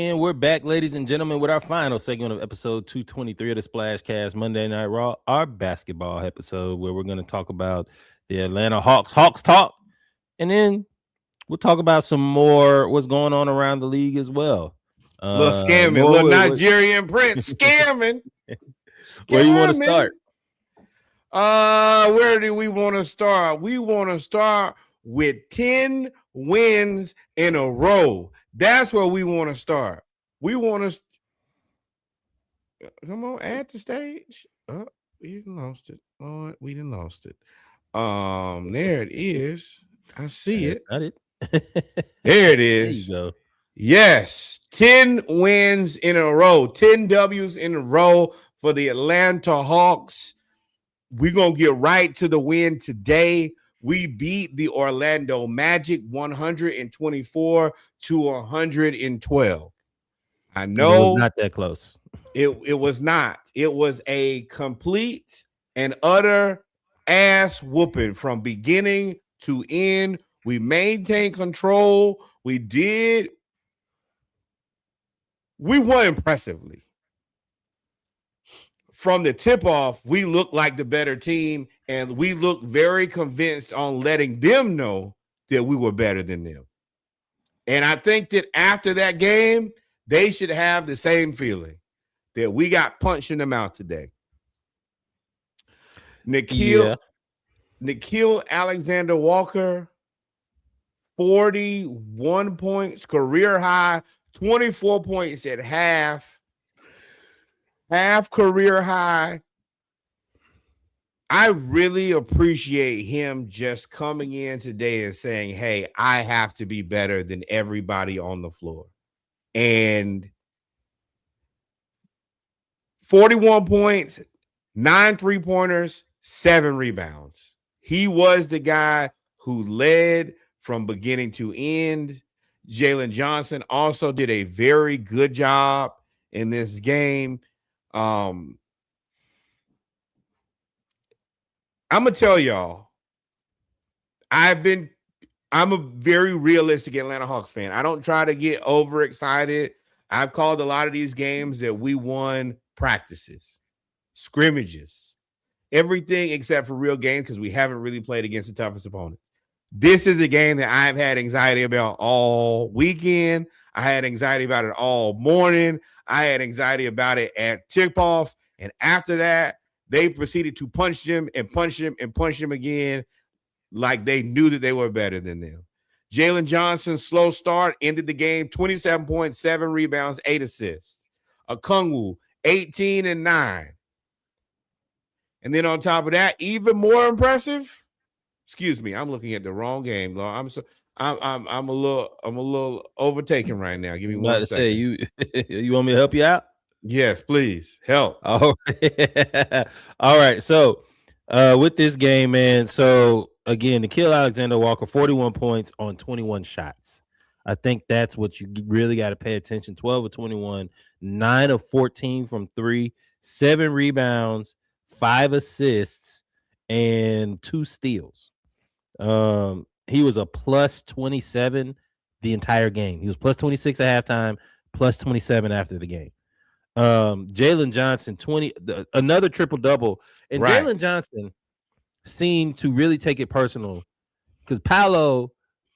And we're back, ladies and gentlemen, with our final segment of episode 223 of the Splashcast Monday Night Raw, our basketball episode, where we're going to talk about the Atlanta Hawks talk, and then we'll talk about some more what's going on around the league as well. Little scamming, little Nigerian prince scamming. Where you want to start? Where do we want to start? We want to start with 10 wins in a row. That's where we want to start. We want to come on, add the stage. Oh, we didn't lost it. Oh, we didn't lost it. There it is. I see it. Got it. There it is. There you go. Yes, 10 wins in a row, 10 W's in a row for the Atlanta Hawks. We're going to get right to the win today. We beat the Orlando Magic 124 to 112. I know it was not that close. It was not. It was a complete and utter ass whooping from beginning to end. We maintained control. We won impressively. From the tip-off, we looked like the better team, and we looked very convinced on letting them know that we were better than them. And I think that after that game, they should have the same feeling that we got punched in the mouth today. Nickeil Alexander-Walker, 41 points, career high, 24 points at half career high. I really appreciate him just coming in today and saying, hey, I have to be better than everybody on the floor. And 41 points, 9 3-pointers, 7 rebounds. He was the guy who led from beginning to end. Jalen Johnson also did a very good job in this game. I'm gonna tell y'all, I'm a very realistic Atlanta Hawks fan. I don't try to get overexcited. I've called a lot of these games that we won practices, scrimmages, everything except for real games because we haven't really played against the toughest opponent. This is a game that I've had anxiety about all weekend. I had anxiety about it all morning. I had anxiety about it at tip-off. And after that, they proceeded to punch them and punch them and punch them again like they knew that they were better than them. Jalen Johnson's slow start ended the game, 27 points, 7 rebounds, 8 assists. Okongwu, 18 and 9. And then on top of that, even more impressive. Excuse me, I'm looking at the wrong game, Lord. I'm a little overtaken right now. Give me one second. Say you want me to help you out? Yes, please help. All right. So with this game, man. So again, Nickeil Alexander-Walker, 41 points on 21 shots. I think that's what you really got to pay attention. 12 of 21, 9 of 14 from 3, 7 rebounds, 5 assists, and 2 steals. He was a plus 27 the entire game. He was plus 26 at halftime, plus 27 after the game. Jalen Johnson, another triple-double. And right. Jalen Johnson seemed to really take it personal because Paolo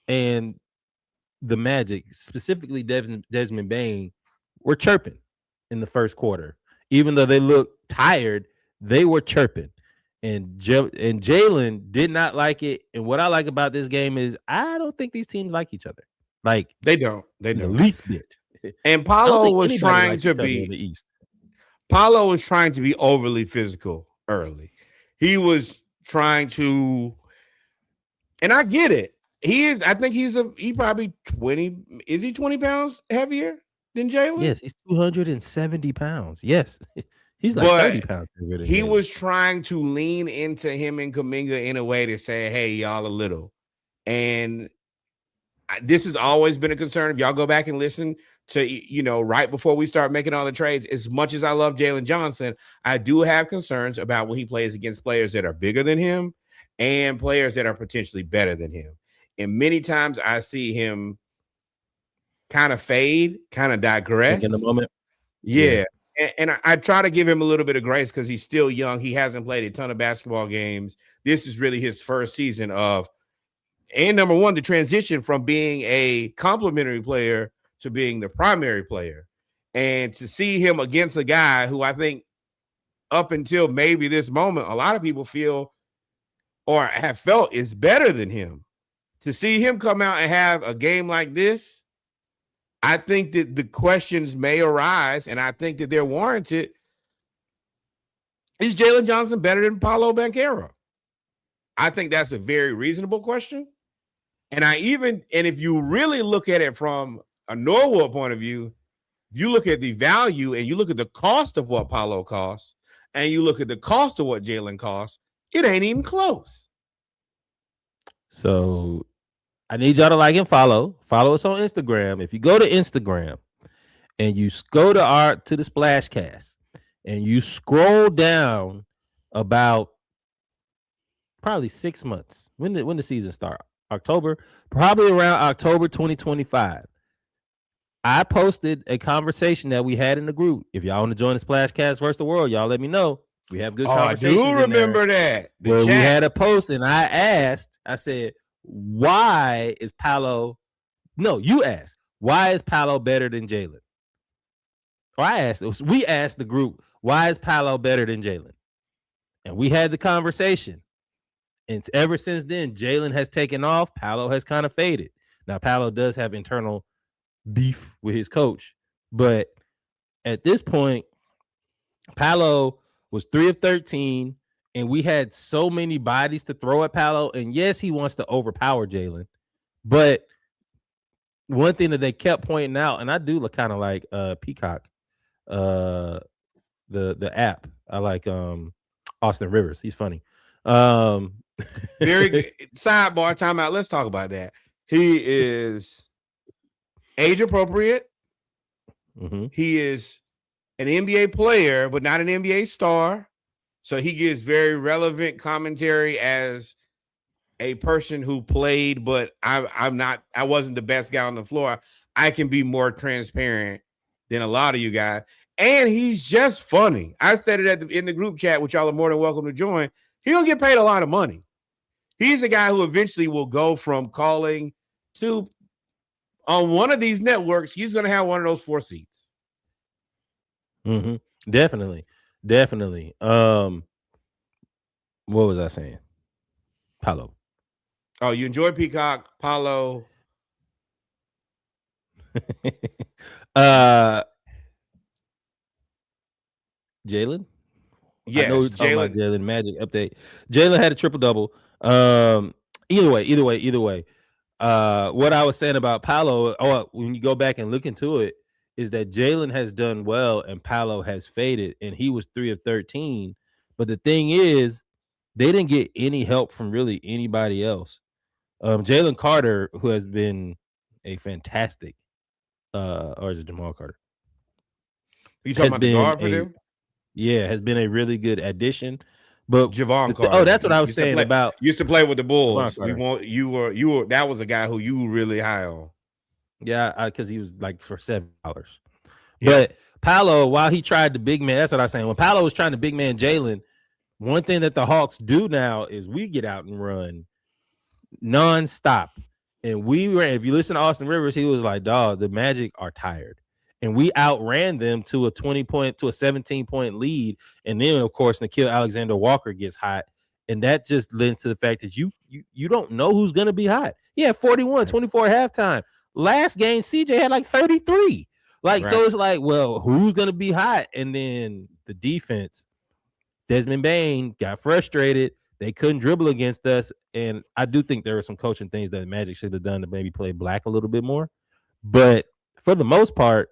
and the Magic, specifically Desmond Bane, were chirping in the first quarter. Even though they looked tired, they were chirping. And Jalen did not like it. And what I like about this game is I don't think these teams like each other. Like they don't. The least bit. And Paolo was trying to be the East. Paolo was trying to be overly physical early. He was trying to, and I get it. I think he probably 20. Is he 20 pounds heavier than Jalen? Yes, he's 270 pounds. Yes. He's like 30 pounds. He was trying to lean into him and Kuminga in a way to say, hey, y'all a little. And this has always been a concern. If y'all go back and listen to, right before we start making all the trades, as much as I love Jalen Johnson, I do have concerns about when he plays against players that are bigger than him and players that are potentially better than him. And many times I see him kind of fade, kind of digress. In the moment. Yeah. And I try to give him a little bit of grace because he's still young. He hasn't played a ton of basketball games. This is really his first season of, and number one, the transition from being a complimentary player to being the primary player. And to see him against a guy who I think up until maybe this moment, a lot of people feel or have felt is better than him. To see him come out and have a game like this, I think that the questions may arise, and I think that they're warranted. Is Jalen Johnson better than Paolo Banchero? I think that's a very reasonable question. And if you really look at it from a Norwood point of view, if you look at the value and you look at the cost of what Paolo costs, and you look at the cost of what Jalen costs, it ain't even close. So I need y'all to like and follow. Follow us on Instagram. If you go to Instagram and you go to the Splashcast and you scroll down about probably 6 months. When the season start? October, probably around October 2025. I posted a conversation that we had in the group. If y'all want to join the Splashcast versus the world, y'all let me know. We have good conversations. I do remember that. Where we had a post and I said, why is Paolo? No, you asked, why is Paolo better than Jalen? Or we asked the group, why is Paolo better than Jalen? And we had the conversation. And ever since then, Jalen has taken off. Paolo has kind of faded. Now, Paolo does have internal beef with his coach. But at this point, Paolo was 3 of 13, and we had so many bodies to throw at Paolo. And yes, he wants to overpower Jalen. But one thing that they kept pointing out, and I do look kind of like Peacock, the app. I like Austin Rivers. He's funny. Very good. Sidebar, timeout. Let's talk about that. He is age appropriate. Mm-hmm. He is an NBA player, but not an NBA star. So he gives very relevant commentary as a person who played, but I wasn't the best guy on the floor. I can be more transparent than a lot of you guys. And he's just funny. I said it in the group chat, which y'all are more than welcome to join. He don't get paid a lot of money. He's a guy who eventually will go from calling to on one of these networks. He's going to have one of those 4 seats. Mm-hmm. Definitely. What was I saying? Paolo. Oh, you enjoy Peacock, Paolo. Jalen. Yes, I know we're talking about Jalen Magic update. Jalen had a triple-double. Either way. What I was saying about Paolo, when you go back and look into it, is that Jalen has done well and Paolo has faded, and he was 3 of 13. But the thing is, they didn't get any help from really anybody else. Jalen Carter, who has been a fantastic, or is it Jamal Carter? You talking about the guard for them? Yeah, has been a really good addition. But Javon Carter. Oh, that's what I was saying about. Used to play with the Bulls. You were. That was a guy who you were really high on. Yeah, because he was like for $7. Yeah. But Paolo, while he tried the big man, that's what I was saying. When Paolo was trying to big man Jalen, one thing that the Hawks do now is we get out and run nonstop. And if you listen to Austin Rivers, he was like, dog, the Magic are tired. And we outran them to a 17-point lead. And then, of course, Nickeil Alexander-Walker gets hot. And that just lends to the fact that you don't know who's going to be hot. He had 41, 24 at halftime. Last game, CJ had like 33. So it's like, well, who's going to be hot? And then the defense, Desmond Bane got frustrated. They couldn't dribble against us. And I do think there were some coaching things that Magic should have done to maybe play Black a little bit more. But for the most part,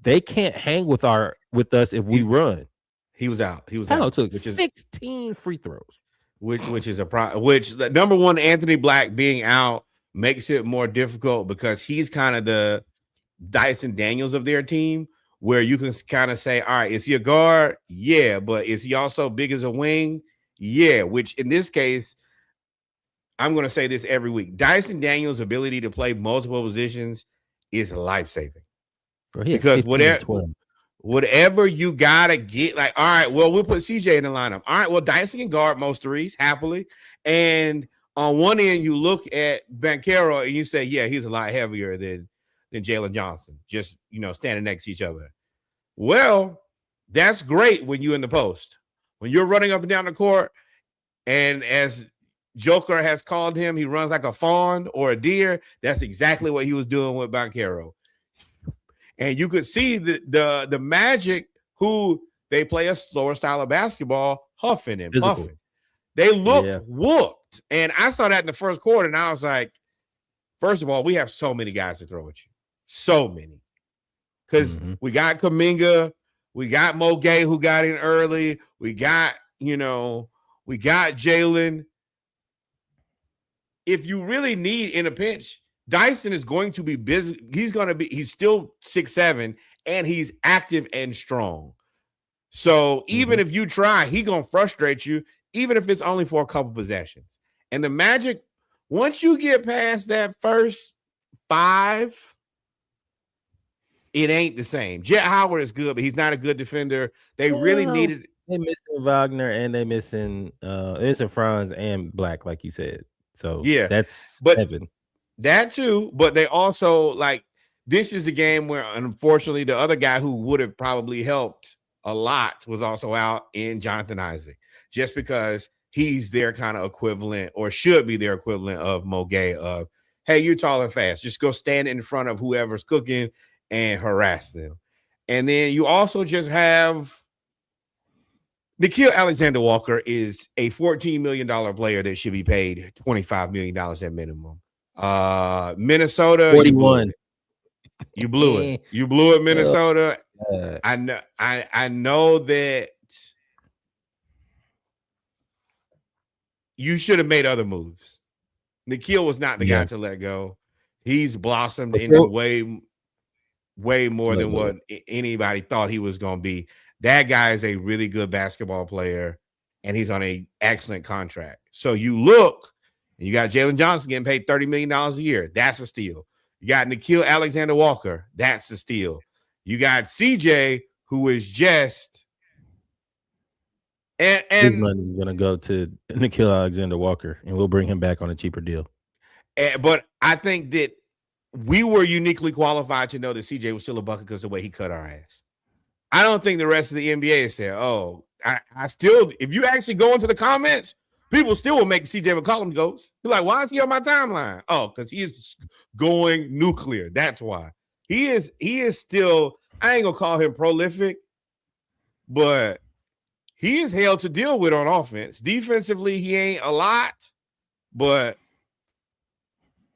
they can't hang with us if we run. He was out. Paolo took 16 free throws. Which is which number one, Anthony Black being out makes it more difficult because he's kind of the Dyson Daniels of their team, where you can kind of say, all right, is he a guard? Yeah, but is he also big as a wing? Yeah, which in this case, I'm going to say this every week. Dyson Daniels' ability to play multiple positions is life-saving. Bro, he had Because 15 and 12. whatever you got to get, like, all right, well, we'll put CJ in the lineup. All right, well, Dyson can guard most threes happily. And on one end, you look at Banchero and you say, yeah, he's a lot heavier than Jalen Johnson, just, standing next to each other. Well, that's great when you're in the post. When you're running up and down the court, and as Joker has called him, he runs like a fawn or a deer. That's exactly what he was doing with Banchero. And you could see the Magic, who they play a slower style of basketball, huffing and puffing. They looked whooped. And I saw that in the first quarter, and I was like, first of all, we have so many guys to throw at you. So many. Because we got Kuminga, we got Mo Gay, who got in early. We got, we got Jalen. If you really need in a pinch, Dyson is going to be busy. He's still 6'7", and he's active and strong. So even if you try, he's going to frustrate you, even if it's only for a couple possessions. And the Magic, once you get past that first 5, it ain't the same. Jet Howard is good, but he's not a good defender. They really needed. They missing Wagner, and they missing Franz and Black, like you said. So yeah, that's 7. That too, but they also, like, this is a game where, unfortunately, the other guy who would have probably helped a lot was also out in Jonathan Isaac, just because he's their kind of equivalent, or should be their equivalent of Mo Gay, of, hey, you're tall and fast. Just go stand in front of whoever's cooking and harass them. And then you also just have Nickeil Alexander-Walker is a $14 million player that should be paid $25 million at minimum. Minnesota, 41. You blew it. You blew it, Minnesota. I know that you should have made other moves. Nickeil was not the guy to let go. He's blossomed into way more than what anybody thought he was going to be. That guy is a really good basketball player, and he's on an excellent contract. So you look, and you got Jalen Johnson getting paid $30 million a year. That's a steal. You got Nickeil Alexander-Walker. That's a steal. You got CJ, who is just and his money is going to go to Nickeil Alexander-Walker, and we'll bring him back on a cheaper deal. But I think that we were uniquely qualified to know that CJ was still a bucket because of the way he cut our ass. I don't think the rest of the NBA said, oh, I still, if you actually go into the comments, people still will make CJ McCollum goes. You're like, why is he on my timeline? Oh, because he is going nuclear. That's why. He is still, I ain't gonna call him prolific, but he is hell to deal with on offense. Defensively, he ain't a lot, but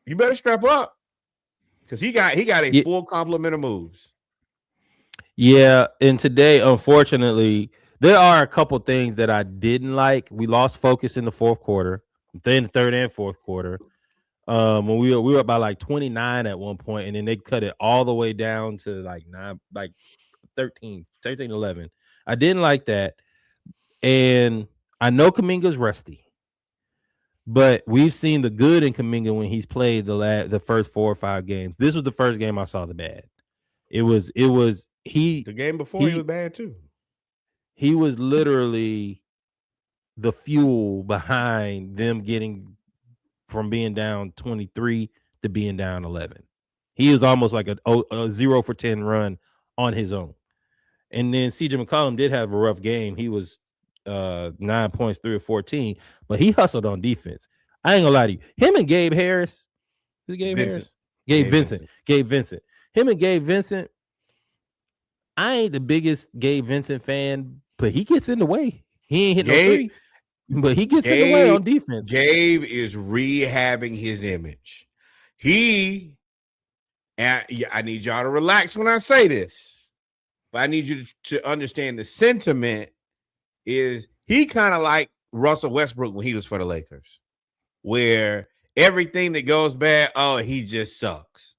you better strap up, because he got a full complement of moves. Yeah, and today, unfortunately, there are a couple things that I didn't like. We lost focus in the fourth quarter, then the third and fourth quarter. When we were up by like 29 at one point, and then they cut it all the way down to like 13, 11. I didn't like that. And I know Kuminga's rusty, but we've seen the good in Kuminga when he's played the first 4 or 5 games. This was the first game I saw the bad. The game before he was bad too. He was literally the fuel behind them getting from being down 23 to being down 11. He was almost like a 0 for 10 run on his own. And then CJ McCollum did have a rough game. He was 9 points, 3 of 14, but he hustled on defense. I ain't gonna lie to you. Him and Gabe Harris. Is it Gabe Harris? Gabe Vincent. Him and Gabe Vincent. I ain't the biggest Gabe Vincent fan, but he gets in the way. He ain't hitting no three, but he gets in the way on defense. Gabe is rehabbing his image. I need y'all to relax when I say this, but I need you to understand the sentiment is he kind of like Russell Westbrook when he was for the Lakers, where everything that goes bad, oh, he just sucks.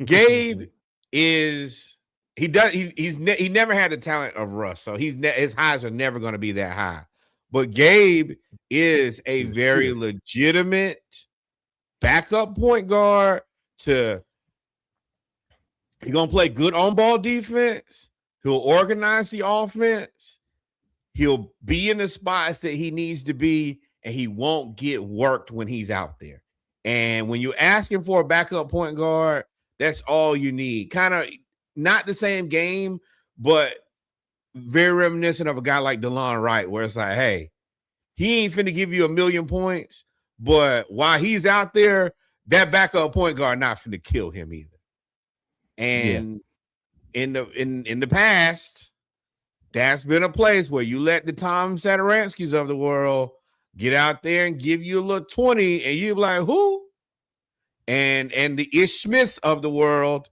Gabe is... He never had the talent of Russ, so his highs are never going to be that high. But Gabe is a He's a very shooter. legitimate backup point guard. He's gonna play good on-ball defense. He'll organize the offense. He'll be in the spots that he needs to be, and he won't get worked when he's out there. And when you're asking for a backup point guard, that's all you need. Kind of not the same game, but very reminiscent of a guy like DeLon Wright, where it's like, hey, he ain't finna give you 1,000,000 points, but while he's out there, that backup point guard not finna kill him either. And in the past, that's been a place where you let the Tom Satoranskis of the world get out there and give you a little 20, and you're like, who? And the Ish Smiths of the world,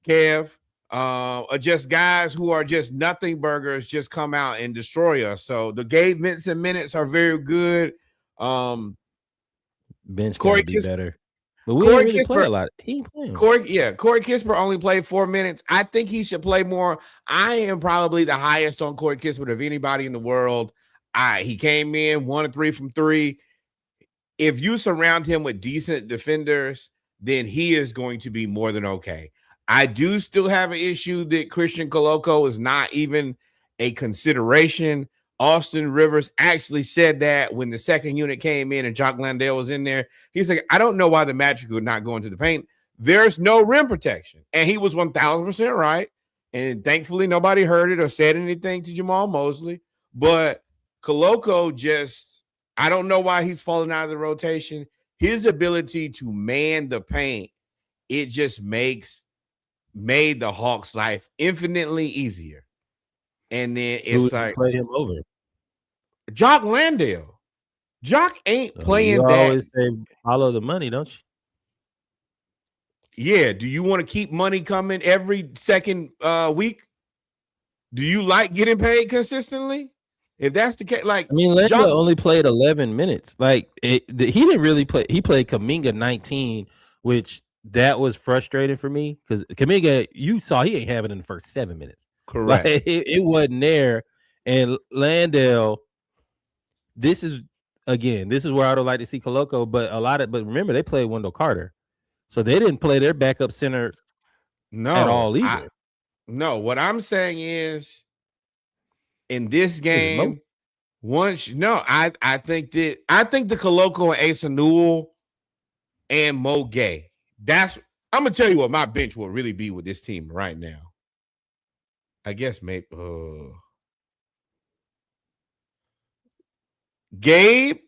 Kev, are just guys who are just nothing burgers, just come out and destroy us. So the Gabe Vincent minutes are very good. Bench Corey gotta be Kis- better. But we Corey didn't really play Kispert- a lot. He ain't playing. Corey Kispert only played 4 minutes. I think he should play more. I am probably the highest on Corey Kispert of anybody in the world. He came in 1 of 3 from 3. If you surround him with decent defenders, then he is going to be more than okay. I do still have an issue that Christian Koloko is not even a consideration. Austin Rivers actually said that when the second unit came in and Jock Landale was in there. He's like, I don't know why the Magic would not go into the paint. There's no rim protection. And he was 1,000% right. And thankfully, nobody heard it or said anything to Jamal Mosley. But Koloko just, I don't know why he's falling out of the rotation. His ability to man the paint, it just made the Hawks' life infinitely easier. And then it's like play him over. Jock Landale. Jock ain't playing you that. always say follow the money, don't you? Yeah. Do you want to keep money coming every second week? Do you like getting paid consistently? If that's the case, like, I mean, Landale only played 11 minutes. Like he didn't really play. He played Kuminga 19, which that was frustrating for me because Kuminga, you saw he ain't having in the first 7 minutes. Correct. Like, it wasn't there. And Landale, this is where I would like to see Koloko, but remember they played Wendell Carter, so they didn't play their backup center at all either. No, what I'm saying is in this game, I think the Koloko and Asa Newell and Mo Gay. I'm gonna tell you what my bench will really be with this team right now. I guess maybe Gabe.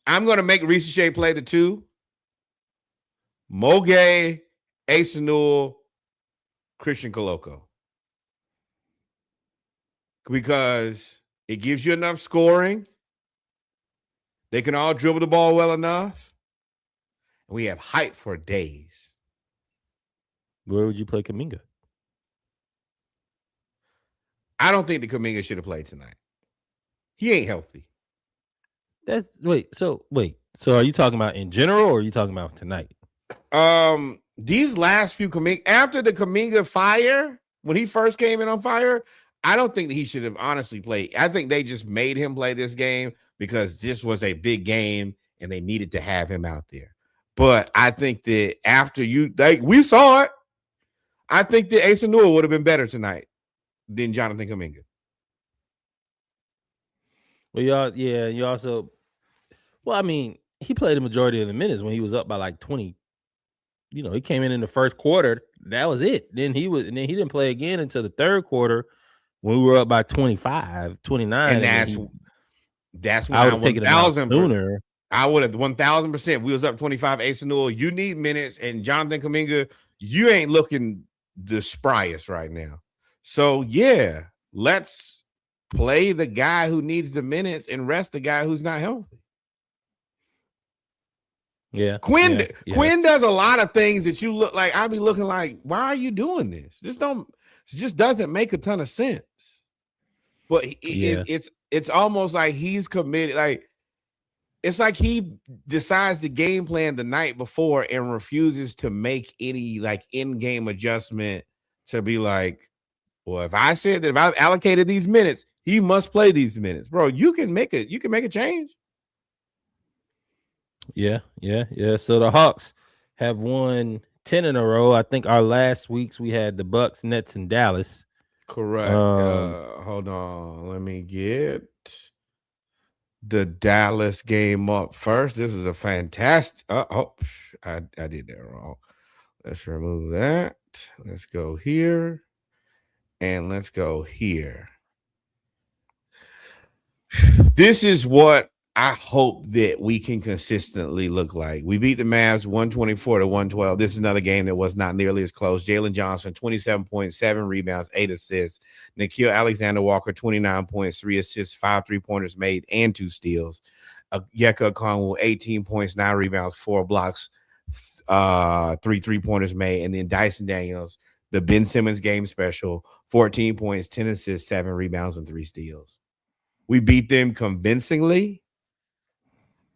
I'm gonna make Reese Shea play the 2. Mo Gay, Asa Newell, Christian Koloko. Because it gives you enough scoring. They can all dribble the ball well enough. And we have height for days. Where would you play Kuminga? I don't think the Kuminga should have played tonight. He ain't healthy. So are you talking about in general or are you talking about tonight? These last few Kuminga, after the Kuminga fire, when he first came in on fire, I don't think that he should have honestly played. I think they just made him play this game because this was a big game and they needed to have him out there. But I think that after we saw it, I think that Asa Newell would have been better tonight than Jonathan Kuminga. Well, you also, I mean, he played the majority of the minutes when he was up by like 20. You know, he came in the first quarter. That was it. Then he didn't play again until the third quarter when we were up by 25, 29. And that's when I would have taken it out sooner. I would have 1,000%. We was up 25. Asa Newell, you need minutes, and Jonathan Kuminga, you ain't looking the spryest right now. So yeah, let's play the guy who needs the minutes and rest the guy who's not healthy. Yeah. Quinn does a lot of things that you look like. I'll be looking like, why are you doing this? It just doesn't make a ton of sense. But it's almost like he's committed. Like, it's like he decides the game plan the night before and refuses to make any like in-game adjustment to be like, Well, if I said that if I've allocated these minutes, he must play these minutes, bro. You can make a change. Yeah. So the Hawks have won 10 in a row. I think our last weeks we had the Bucks, Nets, and Dallas. Correct. Hold on. Let me get the Dallas game up first. This is a fantastic. I did that wrong. Let's remove that. Let's go here. And let's go here. This is what I hope that we can consistently look like. We beat the Mavs 124-112. This is another game that was not nearly as close. Jalen Johnson, 27.7 rebounds, 8 assists. Nickeil Alexander-Walker, 29 points, 3 assists, 5 3-pointers made, and 2 steals. Yeka Okongwu, 18 points, 9 rebounds, 4 blocks, 3 3-pointers made. And then Dyson Daniels, the Ben Simmons game special, 14 points, 10 assists, 7 rebounds, and 3 steals. We beat them convincingly.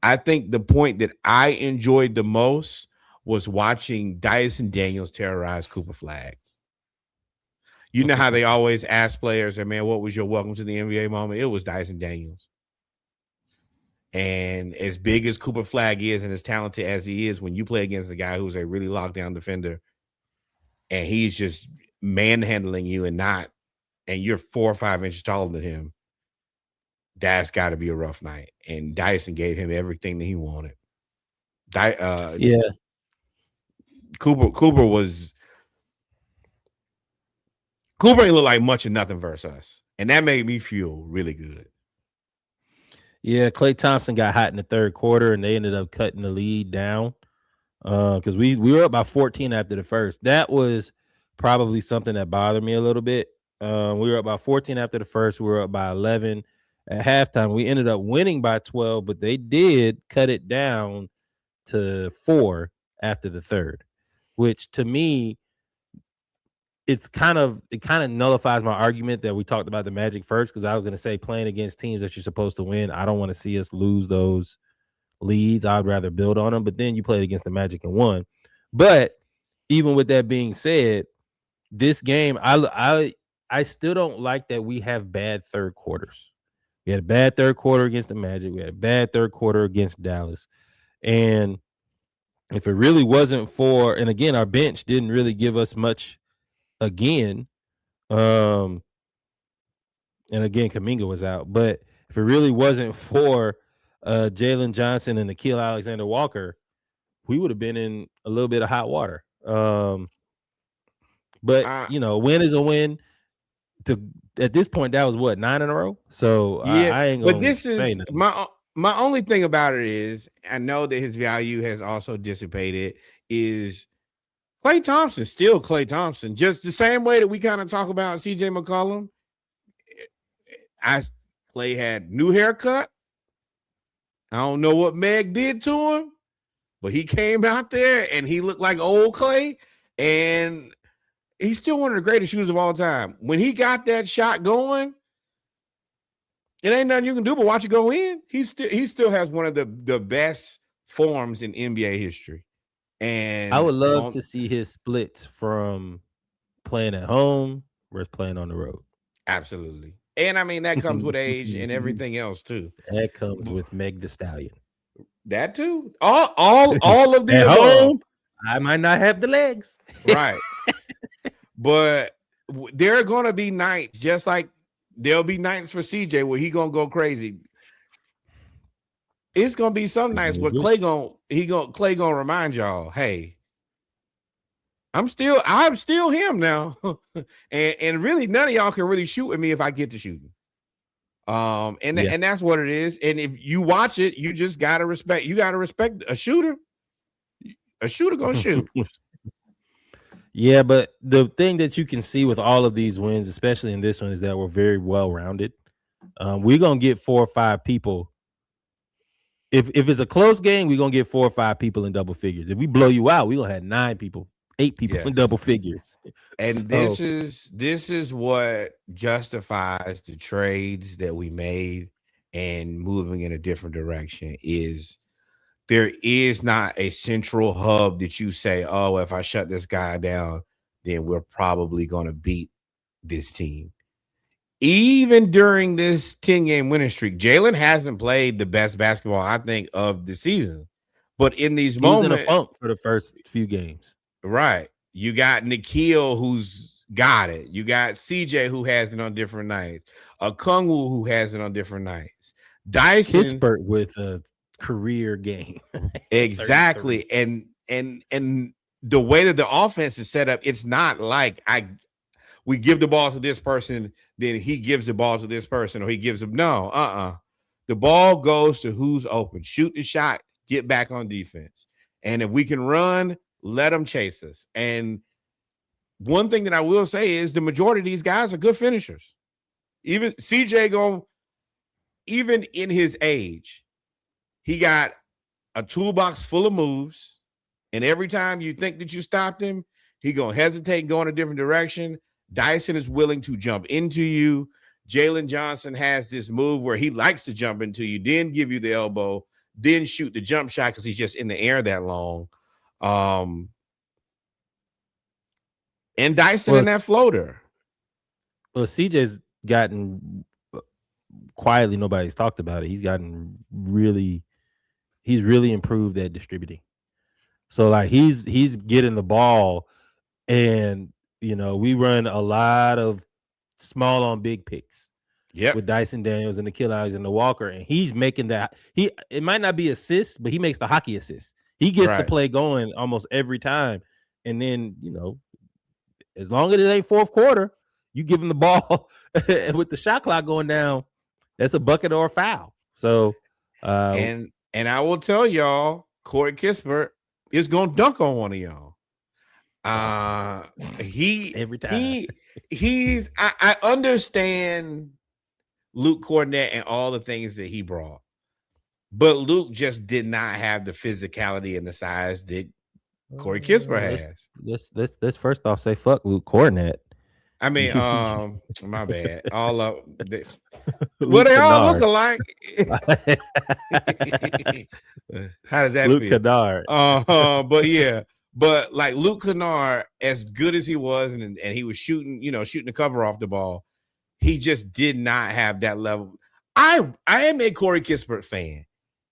I think the point that I enjoyed the most was watching Dyson Daniels terrorize Cooper Flagg. You know how they always ask players, man, what was your welcome to the NBA moment? It was Dyson Daniels. And as big as Cooper Flagg is and as talented as he is, when you play against a guy who's a really locked down defender and he's just manhandling you and you're 4 or 5 inches taller than him, that's got to be a rough night. And Dyson gave him everything that he wanted. Cooper ain't look like much of nothing versus us. And that made me feel really good. Yeah, Klay Thompson got hot in the third quarter, and they ended up cutting the lead down because we were up by 14 after the first. That was probably something that bothered me a little bit. We were up by 14 after the first. We were up by 11 at halftime. We ended up winning by 12, but they did cut it down to 4 after the third, which to me, it kind of nullifies my argument that we talked about the Magic first, because I was going to say playing against teams that you're supposed to win, I don't want to see us lose those leads. I'd rather build on them. But then you played against the Magic and won. But even with that being said, this game, I still don't like that we have bad third quarters. We had a bad third quarter against the Magic. We had a bad third quarter against Dallas. And if it really wasn't for, and again, our bench didn't really give us much again. And again, Kuminga was out. But if it really wasn't for Jalen Johnson and Nickeil Alexander-Walker, we would have been in a little bit of hot water. But win is a win. At this point, that was what, 9 in a row. So yeah, I ain't gonna. But this is my only thing about it is I know that his value has also dissipated. Is Klay Thompson still Klay Thompson? Just the same way that we kind of talk about CJ McCollum. Klay had new haircut. I don't know what Meg did to him, but he came out there and he looked like old Klay, and he's still one of the greatest shooters of all time. When he got that shot going, it ain't nothing you can do but watch it go in. He still has one of the best forms in NBA history. And I would love to see his splits from playing at home versus playing on the road. Absolutely. And I mean, that comes with age and everything else too. That comes with Meg the Stallion. That too. All of the at home, I might not have the legs. Right. But there are going to be nights, just like there'll be nights for CJ where he going to go crazy. It's going to be some nights where Klay going to remind y'all, hey, I'm still him now. and really none of y'all can really shoot at me if I get to shooting. And that's what it is. And if you watch it, you just got to respect a shooter. A shooter going to shoot. Yeah, but the thing that you can see with all of these wins, especially in this one, is that we're very well-rounded. We're going to get 4 or 5 people. If it's a close game, we're going to get 4 or 5 people in double figures. If we blow you out, we're going to have 9 people, 8 people in double figures. And this is what justifies the trades that we made and moving in a different direction. Is there is not a central hub that you say, oh, if I shut this guy down, then we're probably going to beat this team. Even during this 10-game winning streak, Jalen hasn't played the best basketball, I think, of the season. But in these He was in a moments, funk for the first few games. right, you got Nikhil who's got it. You got CJ who has it on different nights. Okongwu who has it on different nights. Dyson Kispert with a career game. exactly. 33. And the way that the offense is set up, it's not like we give the ball to this person, then he gives the ball to this person, or he gives them no. The ball goes to who's open. Shoot the shot, get back on defense. And if we can run, let them chase us. And one thing that I will say is the majority of these guys are good finishers. Even CJ even in his age, he got a toolbox full of moves. And every time you think that you stopped him, he gonna hesitate and go in a different direction. Dyson is willing to jump into you. Jalen Johnson has this move where he likes to jump into you, then give you the elbow, then shoot the jump shot because he's just in the air that long. And Dyson in that floater. Well, CJ's gotten quietly, nobody's talked about it. He's really improved at distributing. So like he's getting the ball, and we run a lot of small on big picks. Yeah, with Dyson Daniels and Nikhil Alexander-Walker, and he's making that. It might not be assists, but he makes the hockey assists. He gets the play going almost every time, and then as long as it ain't fourth quarter, you give him the ball with the shot clock going down, that's a bucket or a foul. So, and I will tell y'all, Corey Kispert is gonna dunk on one of y'all. Every time I understand Luke Kornet and all the things that he brought, but Luke just did not have the physicality and the size that Corey Kispert has. Let's first off say fuck Luke Kornet. I mean, my bad. All of well, they all look alike. How does that Luke feel? Kennard. But yeah. But like Luke Kennard, as good as he was, and he was shooting the cover off the ball, he just did not have that level. I am a Corey Kispert fan,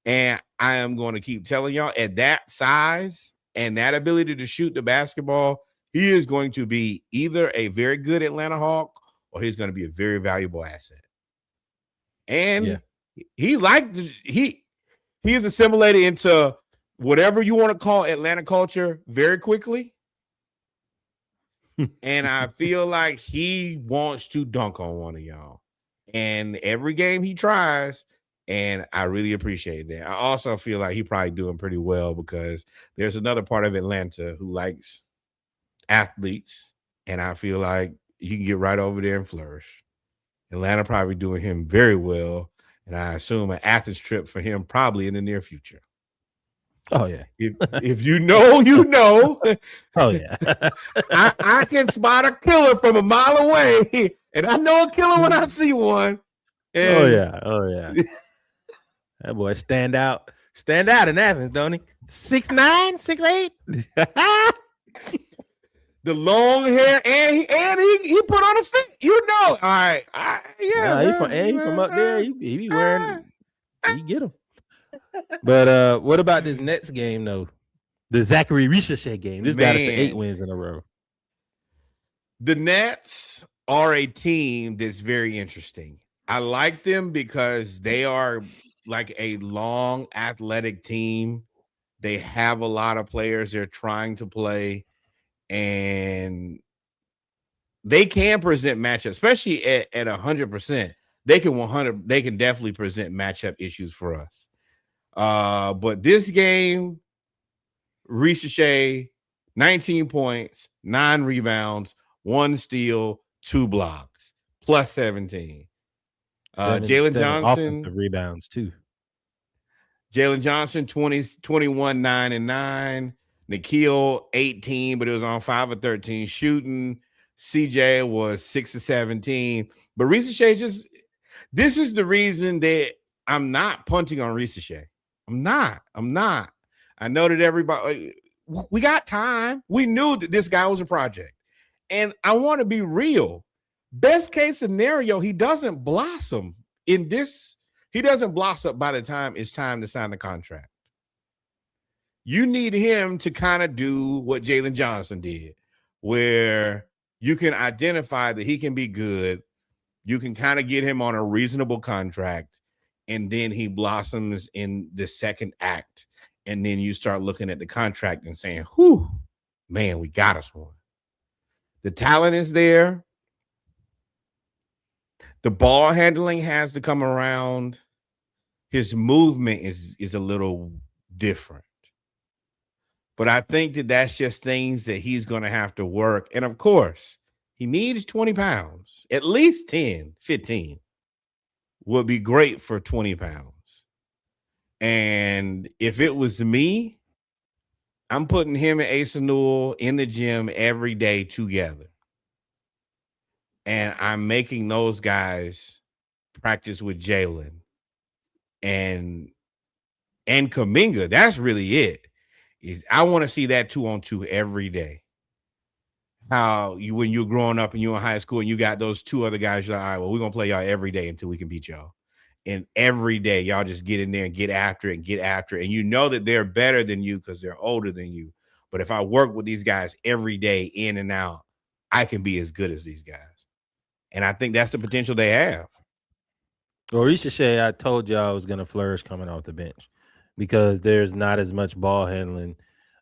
and I am going to keep telling y'all, at that size and that ability to shoot the basketball, he is going to be either a very good Atlanta Hawk or he's going to be a very valuable asset. And he is assimilated into whatever you want to call Atlanta culture very quickly. And I feel like he wants to dunk on one of y'all. And every game he tries, and I really appreciate that. I also feel like he probably doing pretty well because there's another part of Atlanta who likes athletes, and I feel like you can get right over there and flourish. Atlanta probably doing him very well, and I assume an Athens trip for him probably in the near future. Oh yeah. If you know, you know. Oh yeah. I can spot a killer from a mile away, and I know a killer when I see one. And oh yeah. That boy stand out in Athens, don't he? 6'9", 6'8". The long hair, and he put on a fit. All right. He from up there. He be wearing. He get him. But what about this Nets game though? The Zachary Ricochet game. This got us to 8 wins in a row. The Nets are a team that's very interesting. I like them because they are like a long athletic team. They have a lot of players they're trying to play, and they can present matchups, especially at 100%. They can definitely present matchup issues for us. But this game, Ricochet, 19 points, 9 rebounds, 1 steal, 2 blocks, plus 17. Jalen Johnson, offensive rebounds too. Jalen Johnson, 21, 9 and 9. Nikhil, 18, but it was on 5 of 13 shooting. CJ was 6 of 17. But Ricochet this is the reason that I'm not punting on Ricochet. I'm not. I know that everybody, we got time. We knew that this guy was a project. And I want to be real. Best case scenario, he doesn't blossom in this. He doesn't blossom by the time it's time to sign the contract. You need him to kind of do what Jalen Johnson did, where you can identify that he can be good. You can kind of get him on a reasonable contract, and then he blossoms in the second act. And then you start looking at the contract and saying, whew, man, we got us one. The talent is there. The ball handling has to come around. His movement is a little different. But I think that that's just things that he's going to have to work. And of course, he needs 20 pounds, at least 10, 15 would be great for 20 pounds. And if it was me, I'm putting him and Asa Newell in the gym every day together. And I'm making those guys practice with Jalen and Kuminga. That's really it. I want to see that 2-on-2 every day. How you, when you're growing up and you're in high school and you got those two other guys, you're like, all right, well, we're going to play y'all every day until we can beat y'all. And every day, y'all just get in there and get after it and get after it. And you know that they're better than you because they're older than you. But if I work with these guys every day, in and out, I can be as good as these guys. And I think that's the potential they have. Well, Shea, I told y'all I was going to flourish coming off the bench because there's not as much ball handling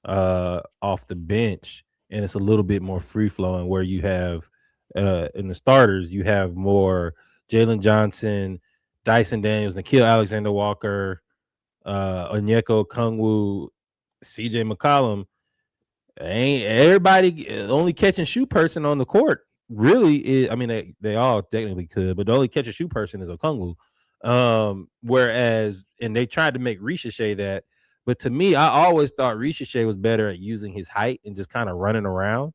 off the bench, and it's a little bit more free flowing. Where you have in the starters, you have more Jalen Johnson, Dyson Daniels, Nickeil Alexander-Walker, Onyeka Okongwu, CJ McCollum. Ain't everybody only catch and shoot person on the court really is. I mean, they all technically could, but the only catch and shoot person is Okongwu. Whereas, and they tried to make Shea that, but to me, I always thought Shea was better at using his height and just kind of running around.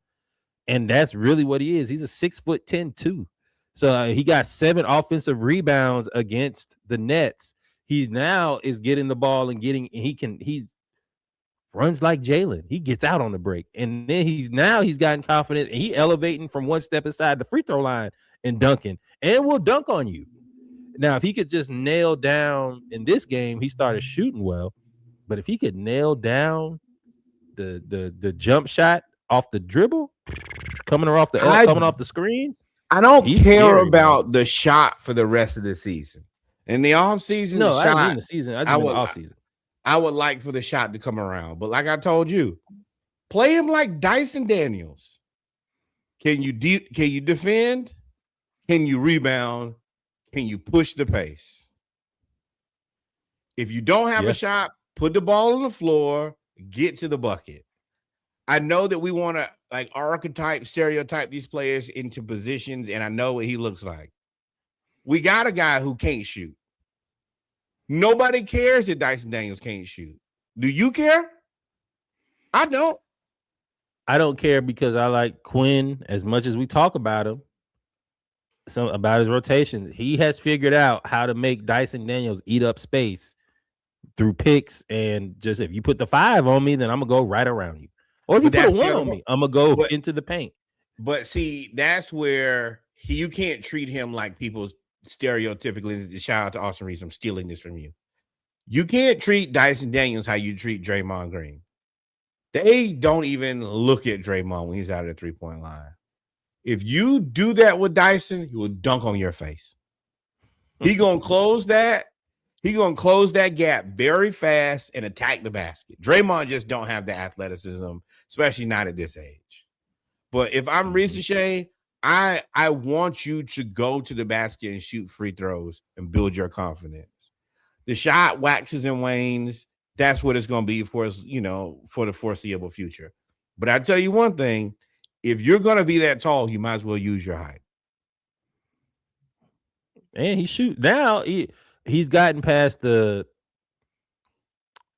And that's really what he is. He's a 6'10" too. So he got 7 offensive rebounds against the Nets. He now is getting the ball and he runs like Jalen. He gets out on the break. And then he's gotten confident and he elevating from one step inside the free throw line and dunking. And will dunk on you. Now, if he could just nail down in this game, he started shooting well. But if he could nail down the jump shot off the dribble, coming off the screen. I don't care about the shot for the rest of the season. In the offseason, no, I mean the season. I mean the offseason. I would like for the shot to come around. But like I told you, play him like Dyson Daniels. Can you defend? Can you rebound? Can you push the pace? If you don't have a shot, put the ball on the floor, get to the bucket. I know that we want to like stereotype these players into positions, and I know what he looks like. We got a guy who can't shoot. Nobody cares that Dyson Daniels can't shoot. Do you care? I don't. I don't care because I like Quinn as much as we talk about him. About his rotations. He has figured out how to make Dyson Daniels eat up space through picks, and just if you put the 5 on me, then I'm gonna go right around you. Or if you put a 1 on me, I'm gonna go into the paint. But see, that's where you can't treat him like people stereotypically. Shout out to Austin Reeves. I'm stealing this from you. You can't treat Dyson Daniels how you treat Draymond Green. They don't even look at Draymond when he's out of the 3-point line. If you do that with Dyson, he will dunk on your face. He gonna close that. He gonna close that gap very fast and attack the basket. Draymond just don't have the athleticism, especially not at this age. But if I'm Shea, I want you to go to the basket and shoot free throws and build your confidence. The shot waxes and wanes. That's what it's gonna be for us, for the foreseeable future. But I tell you one thing. If you're going to be that tall, you might as well use your height. And he shoot now. He's gotten past and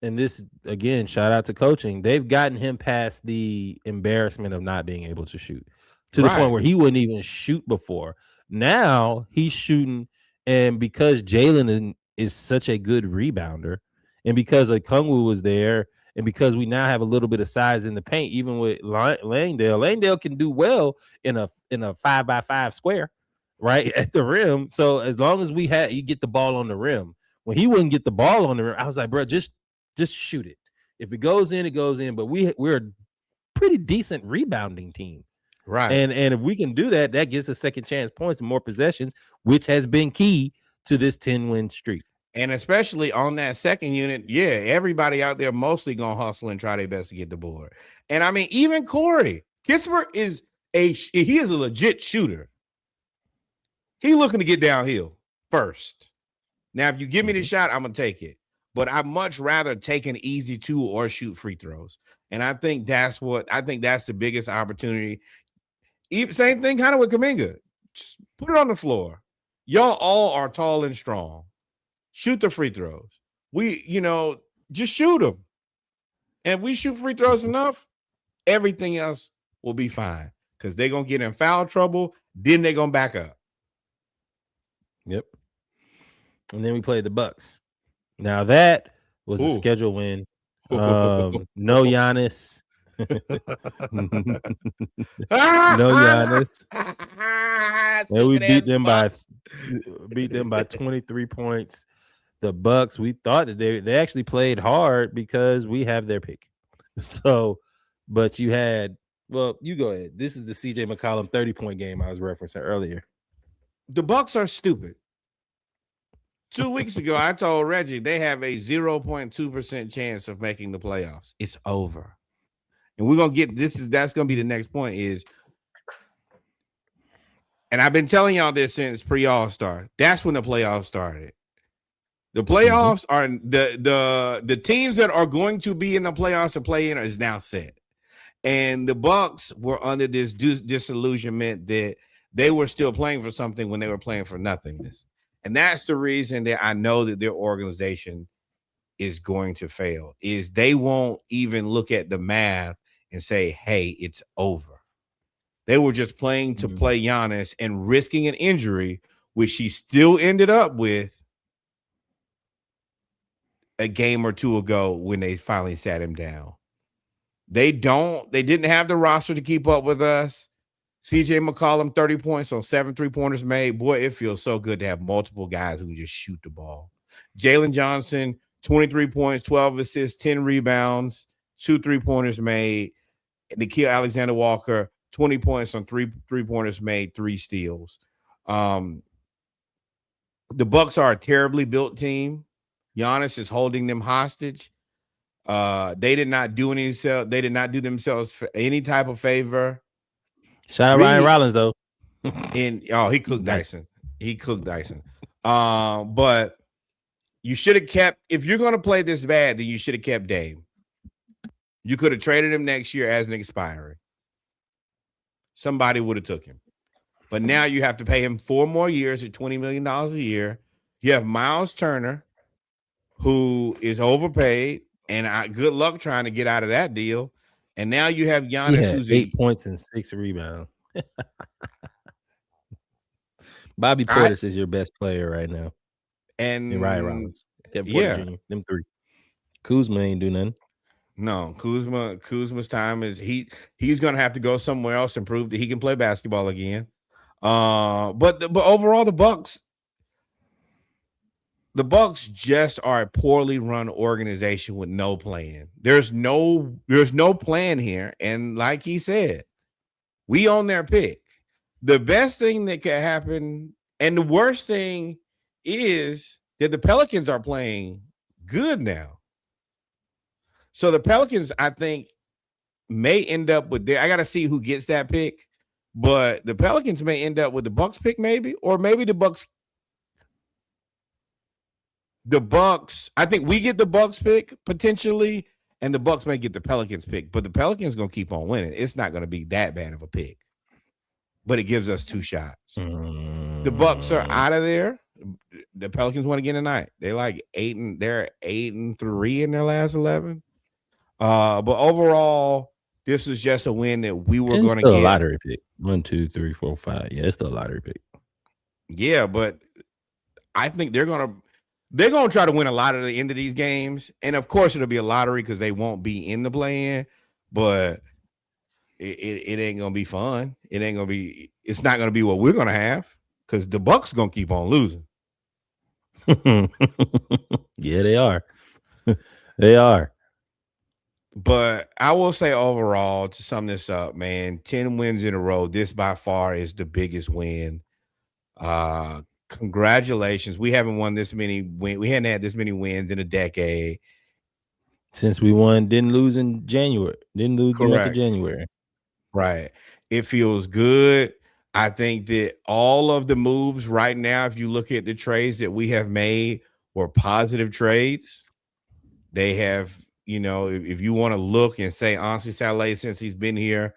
this again, shout out to coaching. They've gotten him past the embarrassment of not being able to shoot to the point where he wouldn't even shoot before. Now he's shooting, and because Jalen is such a good rebounder, and because Okongwu was there. And because we now have a little bit of size in the paint, even with Langdale can do well in a 5x5 square. right at the rim. So as long as you get the ball on the rim. When he wouldn't get the ball on the rim, I was like, bro, just shoot it. If it goes in, it goes in. But we're a pretty decent rebounding team. Right. And if we can do that, that gives us second chance points and more possessions, which has been key to this 10-win streak. And especially on that second unit, yeah, everybody out there mostly gonna hustle and try their best to get the board. And I mean, even Corey Kispert is a legit shooter. He looking to get downhill first. Now, if you give me the shot, I'm gonna take it. But I'd much rather take an easy 2 or shoot free throws. And I think that's the biggest opportunity. Same thing kind of with Kuminga. Just put it on the floor. Y'all all are tall and strong. Shoot the free throws. Just shoot them. And if we shoot free throws enough, everything else will be fine. Because they're going to get in foul trouble. Then they're going to back up. Yep. And then we played the Bucks. Now that was a schedule win. No Giannis. No Giannis. And we beat them by 23 points. The Bucks, we thought that they actually played hard because we have their pick. So, but you go ahead. This is the CJ McCollum 30-point game I was referencing earlier. The Bucks are stupid. 2 weeks ago, I told Reggie they have a 0.2% chance of making the playoffs. It's over. And we're going to get that's going to be the next point is, and I've been telling y'all this since pre-All-Star. That's when the playoffs started. The playoffs are the teams that are going to be in the playoffs and play in is now set. And the Bucks were under this disillusionment that they were still playing for something when they were playing for nothingness. And that's the reason that I know that their organization is going to fail, is they won't even look at the math and say, hey, it's over. They were just playing to play Giannis and risking an injury, which he still ended up with a game or two ago when they finally sat him down. They didn't have the roster to keep up with us. CJ McCollum, 30 points on 7 3-pointers made. Boy, it feels so good to have multiple guys who can just shoot the ball. Jalen Johnson, 23 points, 12 assists, 10 rebounds, 2 3-pointers made. Nickeil Alexander-Walker, 20 points on 3 3-pointers made, 3 steals. The Bucks are a terribly built team. Giannis is holding them hostage. They did not do themselves any type of favor. Shout out Ryan Rollins though. He cooked Dyson. He cooked Dyson. But you should have kept, if you're going to play this bad, then you should have kept Dame. You could have traded him next year as an expiring. Somebody would have took him. But now you have to pay him 4 more years at $20 million a year. You have Miles Turner, who is overpaid, and good luck trying to get out of that deal. And now you have Giannis, who's 8 points and 6 rebounds. Bobby Portis is your best player right now. And Ryan Rollins. Them 3. Kuzma ain't do nothing. No, Kuzma's time is he's gonna have to go somewhere else and prove that he can play basketball again. But overall, the Bucks just are a poorly run organization with no plan. There's no plan here, and like he said, we own their pick. The best thing that could happen, and the worst thing, is that the Pelicans are playing good now. So the Pelicans, I think, may end up with I got to see who gets that pick, but the Pelicans may end up with the Bucks pick, maybe, or maybe the Bucks. I think we get the Bucks pick potentially, and the Bucks may get the Pelicans pick, but the Pelicans going to keep on winning. It's not going to be that bad of a pick, but it gives us 2 shots. The Bucks are out of there. The Pelicans won again tonight. They're 8-3 in their last 11. But overall, this is just a win that we were going to get. A lottery pick. 1, 2, 3, 4, 5. Yeah, it's still a lottery pick. Yeah, but I think they're gonna try to win a lot at the end of these games, and of course it'll be a lottery because they won't be in the play-in. But it ain't gonna be fun. It's not gonna be what we're gonna have. because the Bucks gonna keep on losing. Yeah, they are. They are. But I will say overall, to sum this up, man, 10 wins in a row. This by far is the biggest win. Congratulations. We haven't won this many we hadn't had this many wins in a decade. Since we won, didn't lose in January. Didn't lose the month of Correct. January. Right. It feels good. I think that all of the moves right now, if you look at the trades that we have made, were positive trades. They have, if you want to look and say, honestly, Saleh, since he's been here,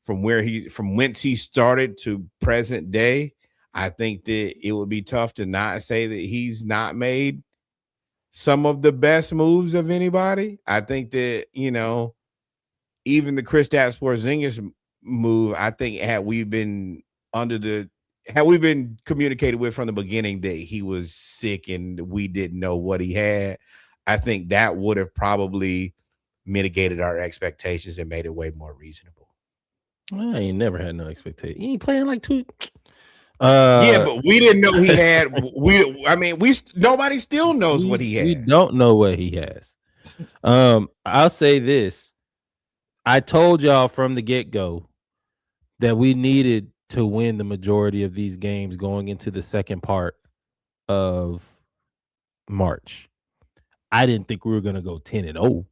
from whence he started to present day, I think that it would be tough to not say that he's not made some of the best moves of anybody. I think that, even the Kristaps Porzingis move, I think had we been communicated with from the beginning that he was sick and we didn't know what he had, I think that would have probably mitigated our expectations and made it way more reasonable. I ain't never had no expectation. He ain't playing like two. Yeah, but we didn't know he had. Nobody still knows what he has. We don't know what he has. I'll say this. I told y'all from the get-go that we needed to win the majority of these games going into the second part of March. I didn't think we were going to go 10-0,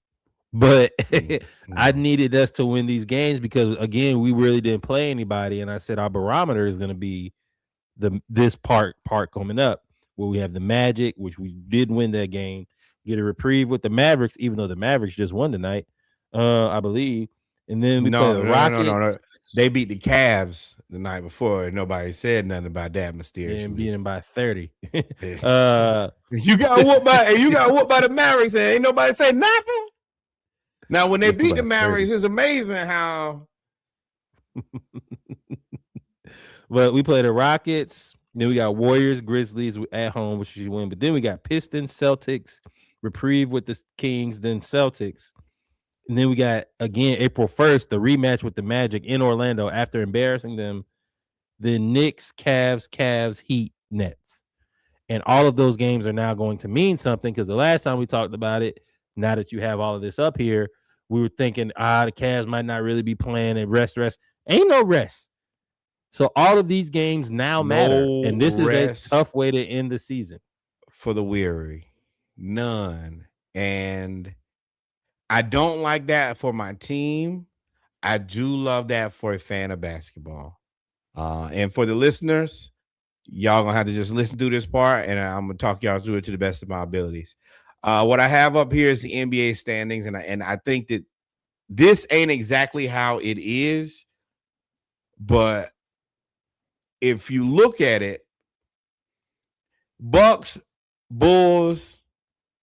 but I needed us to win these games because, again, we really didn't play anybody. And I said our barometer is going to be this part coming up where we have the Magic, which we did win that game, get a reprieve with the Mavericks, even though the Mavericks just won tonight, I believe. And then we play the Rockets. No. They beat the Cavs the night before. And nobody said nothing about that mysteriously. And beat them by 30. You got whooped by the Mavericks and ain't nobody say nothing. Now, when they beat the Mavericks, it's amazing how. But we play the Rockets. Then we got Warriors, Grizzlies at home, which should win. But then we got Pistons, Celtics, reprieve with the Kings, then Celtics. And then we got, again, April 1st, the rematch with the Magic in Orlando after embarrassing them. Then Knicks, Cavs, Heat, Nets. And all of those games are now going to mean something because the last time we talked about it, now that you have all of this up here, we were thinking, the Cavs might not really be playing and rest. Ain't no rest. So all of these games now matter. And this is a tough way to end the season. For the weary. None. And I don't like that for my team. I do love that for a fan of basketball. And for the listeners, y'all gonna have to just listen through this part, and I'm gonna talk y'all through it to the best of my abilities. What I have up here is the NBA standings, and I think that this ain't exactly how it is, but if you look at it, Bucks, Bulls,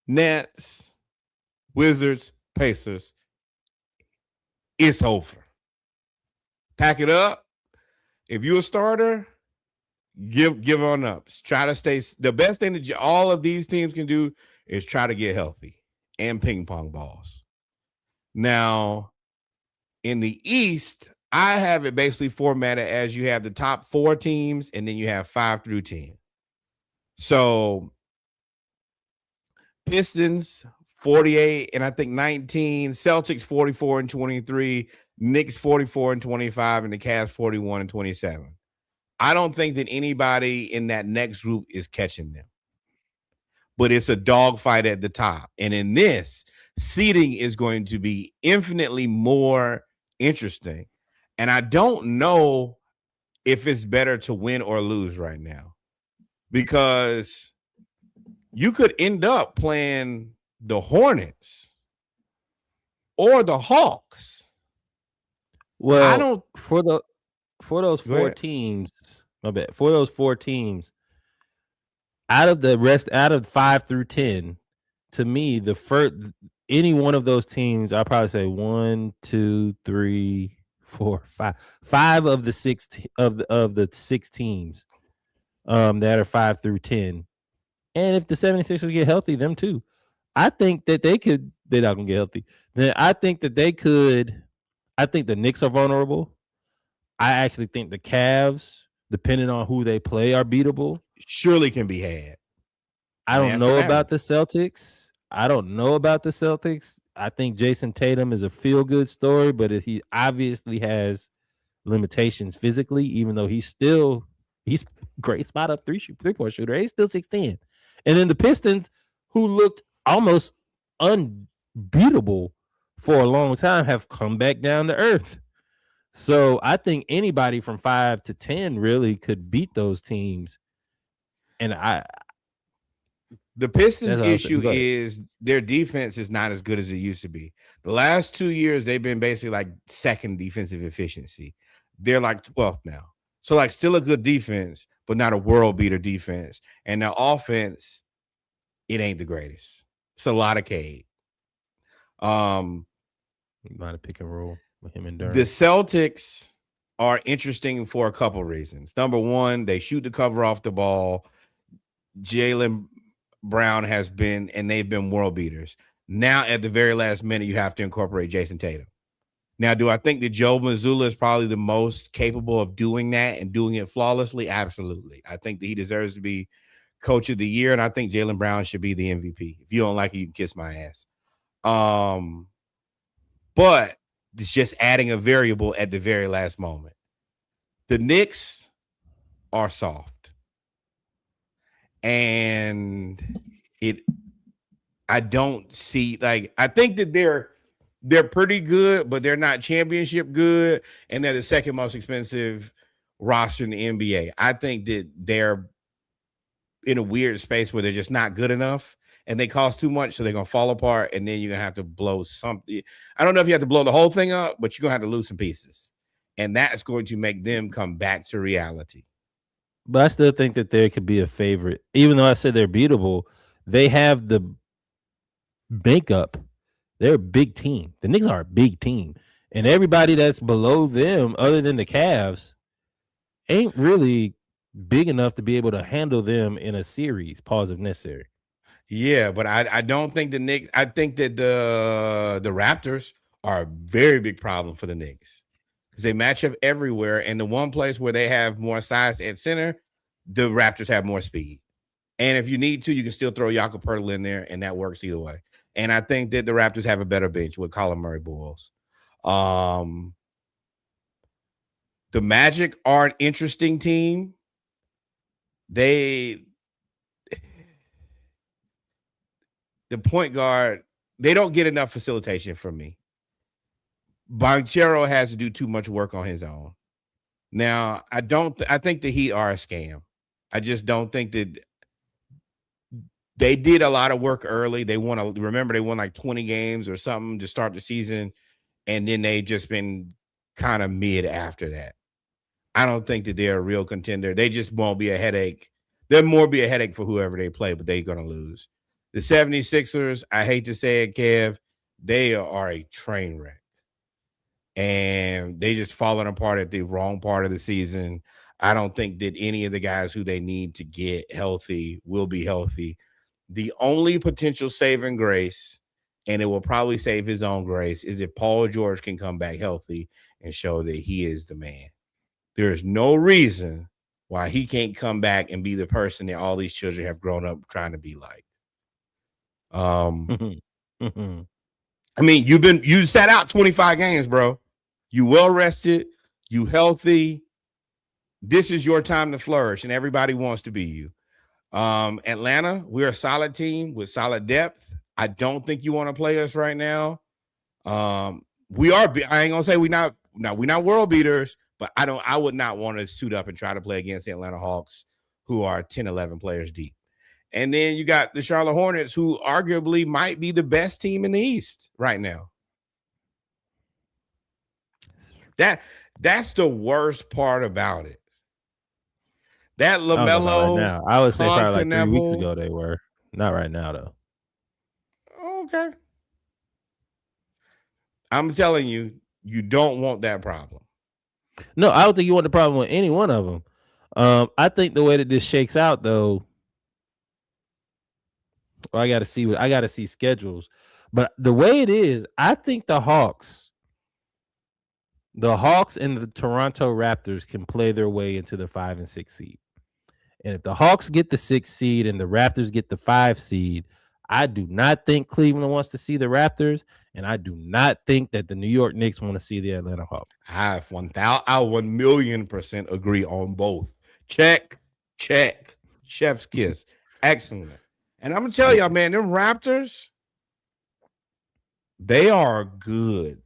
Nets, Wizards, Pacers, it's over. Pack it up. If you're a starter, give on up. Try to stay. The best thing that all of these teams can do is try to get healthy and ping pong balls. Now, in the East, I have it basically formatted as you have the top 4 teams and then you have 5 through 10. So Pistons 48 and I think 19, Celtics 44 and 23, Knicks 44 and 25, and the Cavs 41 and 27. I don't think that anybody in that next group is catching them. But it's a dogfight at the top. And in this, seeding is going to be infinitely more interesting. And I don't know if it's better to win or lose right now. Because you could end up playing the Hornets or the Hawks. Well, I don't for those 4 teams, my bad. For those 4 teams, out of 5 through 10, to me, the first any one of those teams, I'll probably say 1, 2, 3, 4, 5. 5 of the 6 of the 6 teams that are 5 through 10. And if the 76ers get healthy, them too. I think that they're not gonna get healthy. Then I think that they could. I think the Knicks are vulnerable. I actually think the Cavs depending on who they play, are beatable. Surely can be had. I And don't that's the know matter. about the Celtics. I think Jason Tatum is a feel-good story, but he obviously has limitations physically, even though he's great spot up three-point shooter. He's still 6'10. And then the Pistons, who looked almost unbeatable for a long time, have come back down to earth. So I think anybody from 5 to 10 really could beat those teams. And the Pistons' that's all I'll say. issue Go ahead. is their defense is not as good as it used to be. The last 2 years, they've been basically like second defensive efficiency. They're like 12th now. So, like, still a good defense, but not a world beater defense. And their offense, it ain't the greatest. It's a lot of Cade. You might have pick and roll with him and Durant. The Celtics are interesting for a couple reasons. Number one, they shoot the cover off the ball. Jaylen Brown has been, and they've been world beaters. Now, at the very last minute, you have to incorporate Jason Tatum. Now, do I think that Joe Mazzulla is probably the most capable of doing that and doing it flawlessly? Absolutely. I think that he deserves to be coach of the year, and I think Jaylen Brown should be the MVP. If you don't like it, you can kiss my ass. But it's just adding a variable at the very last moment. The Knicks are soft. And I don't see, like, I think that they're pretty good, but they're not championship good, and they're the second most expensive roster in the NBA. I think that they're in a weird space where they're just not good enough, and they cost too much, so they're gonna fall apart, and then you're gonna have to blow something. I don't know if you have to blow the whole thing up, but you're gonna have to lose some pieces, and that's going to make them come back to reality. But I still think that there could be a favorite. Even though I said they're beatable, they have the makeup. They're a big team. The Knicks are a big team. And everybody that's below them, other than the Cavs, ain't really big enough to be able to handle them in a series, pause if necessary. Yeah, but I don't think the Knicks. I think that the Raptors are a very big problem for the Knicks because they match up everywhere. And the one place where they have more size at center, the Raptors have more speed. And if you need to, you can still throw Jakob Poeltl in there, and that works either way. And I think that the Raptors have a better bench with Colin Murray Bulls. The Magic are an interesting team. The point guard, they don't get enough facilitation from me. Banchero has to do too much work on his own. Now, I think the Heat are a scam. I just don't think that they did a lot of work early. They won like 20 games or something to start the season, and then they've just been kind of mid after that. I don't think that they're a real contender. They just won't be a headache. They'll more be a headache for whoever they play, but they're going to lose. The 76ers, I hate to say it, Kev, they are a train wreck. And they just falling apart at the wrong part of the season. I don't think that any of the guys who they need to get healthy will be healthy. The only potential saving grace, and it will probably save his own grace, is if Paul George can come back healthy and show that he is the man. There's no reason why he can't come back and be the person that all these children have grown up trying to be like. I mean, you sat out 25 games, bro. You well rested, you healthy. This is your time to flourish, and everybody wants to be you. Atlanta, we're a solid team with solid depth. I don't think you want to play us right now. We are. I ain't gonna say we're not world beaters, but I would not want to suit up and try to play against the Atlanta Hawks, who are 10, 11 players deep. And then you got the Charlotte Hornets, who arguably might be the best team in the East right now. That's the worst part about it. That LaMelo. Right I would say probably like 3 weeks ago they were. Not right now, though. Okay. I'm telling you, you don't want that problem. No, I don't think you want the problem with any one of them. I think the way that this shakes out, though, I got to see schedules. But the way it is, I think the Hawks the Hawks and the Toronto Raptors can play their way into the 5 and 6 seed. And if the Hawks get the 6 seed and the Raptors get the 5 seed, I do not think Cleveland wants to see the Raptors, and I do not think that the New York Knicks want to see the Atlanta Hawks. I 1,000,000% agree on both. Check, chef's kiss. Excellent. And I'm gonna tell y'all, man, them Raptors, they are good.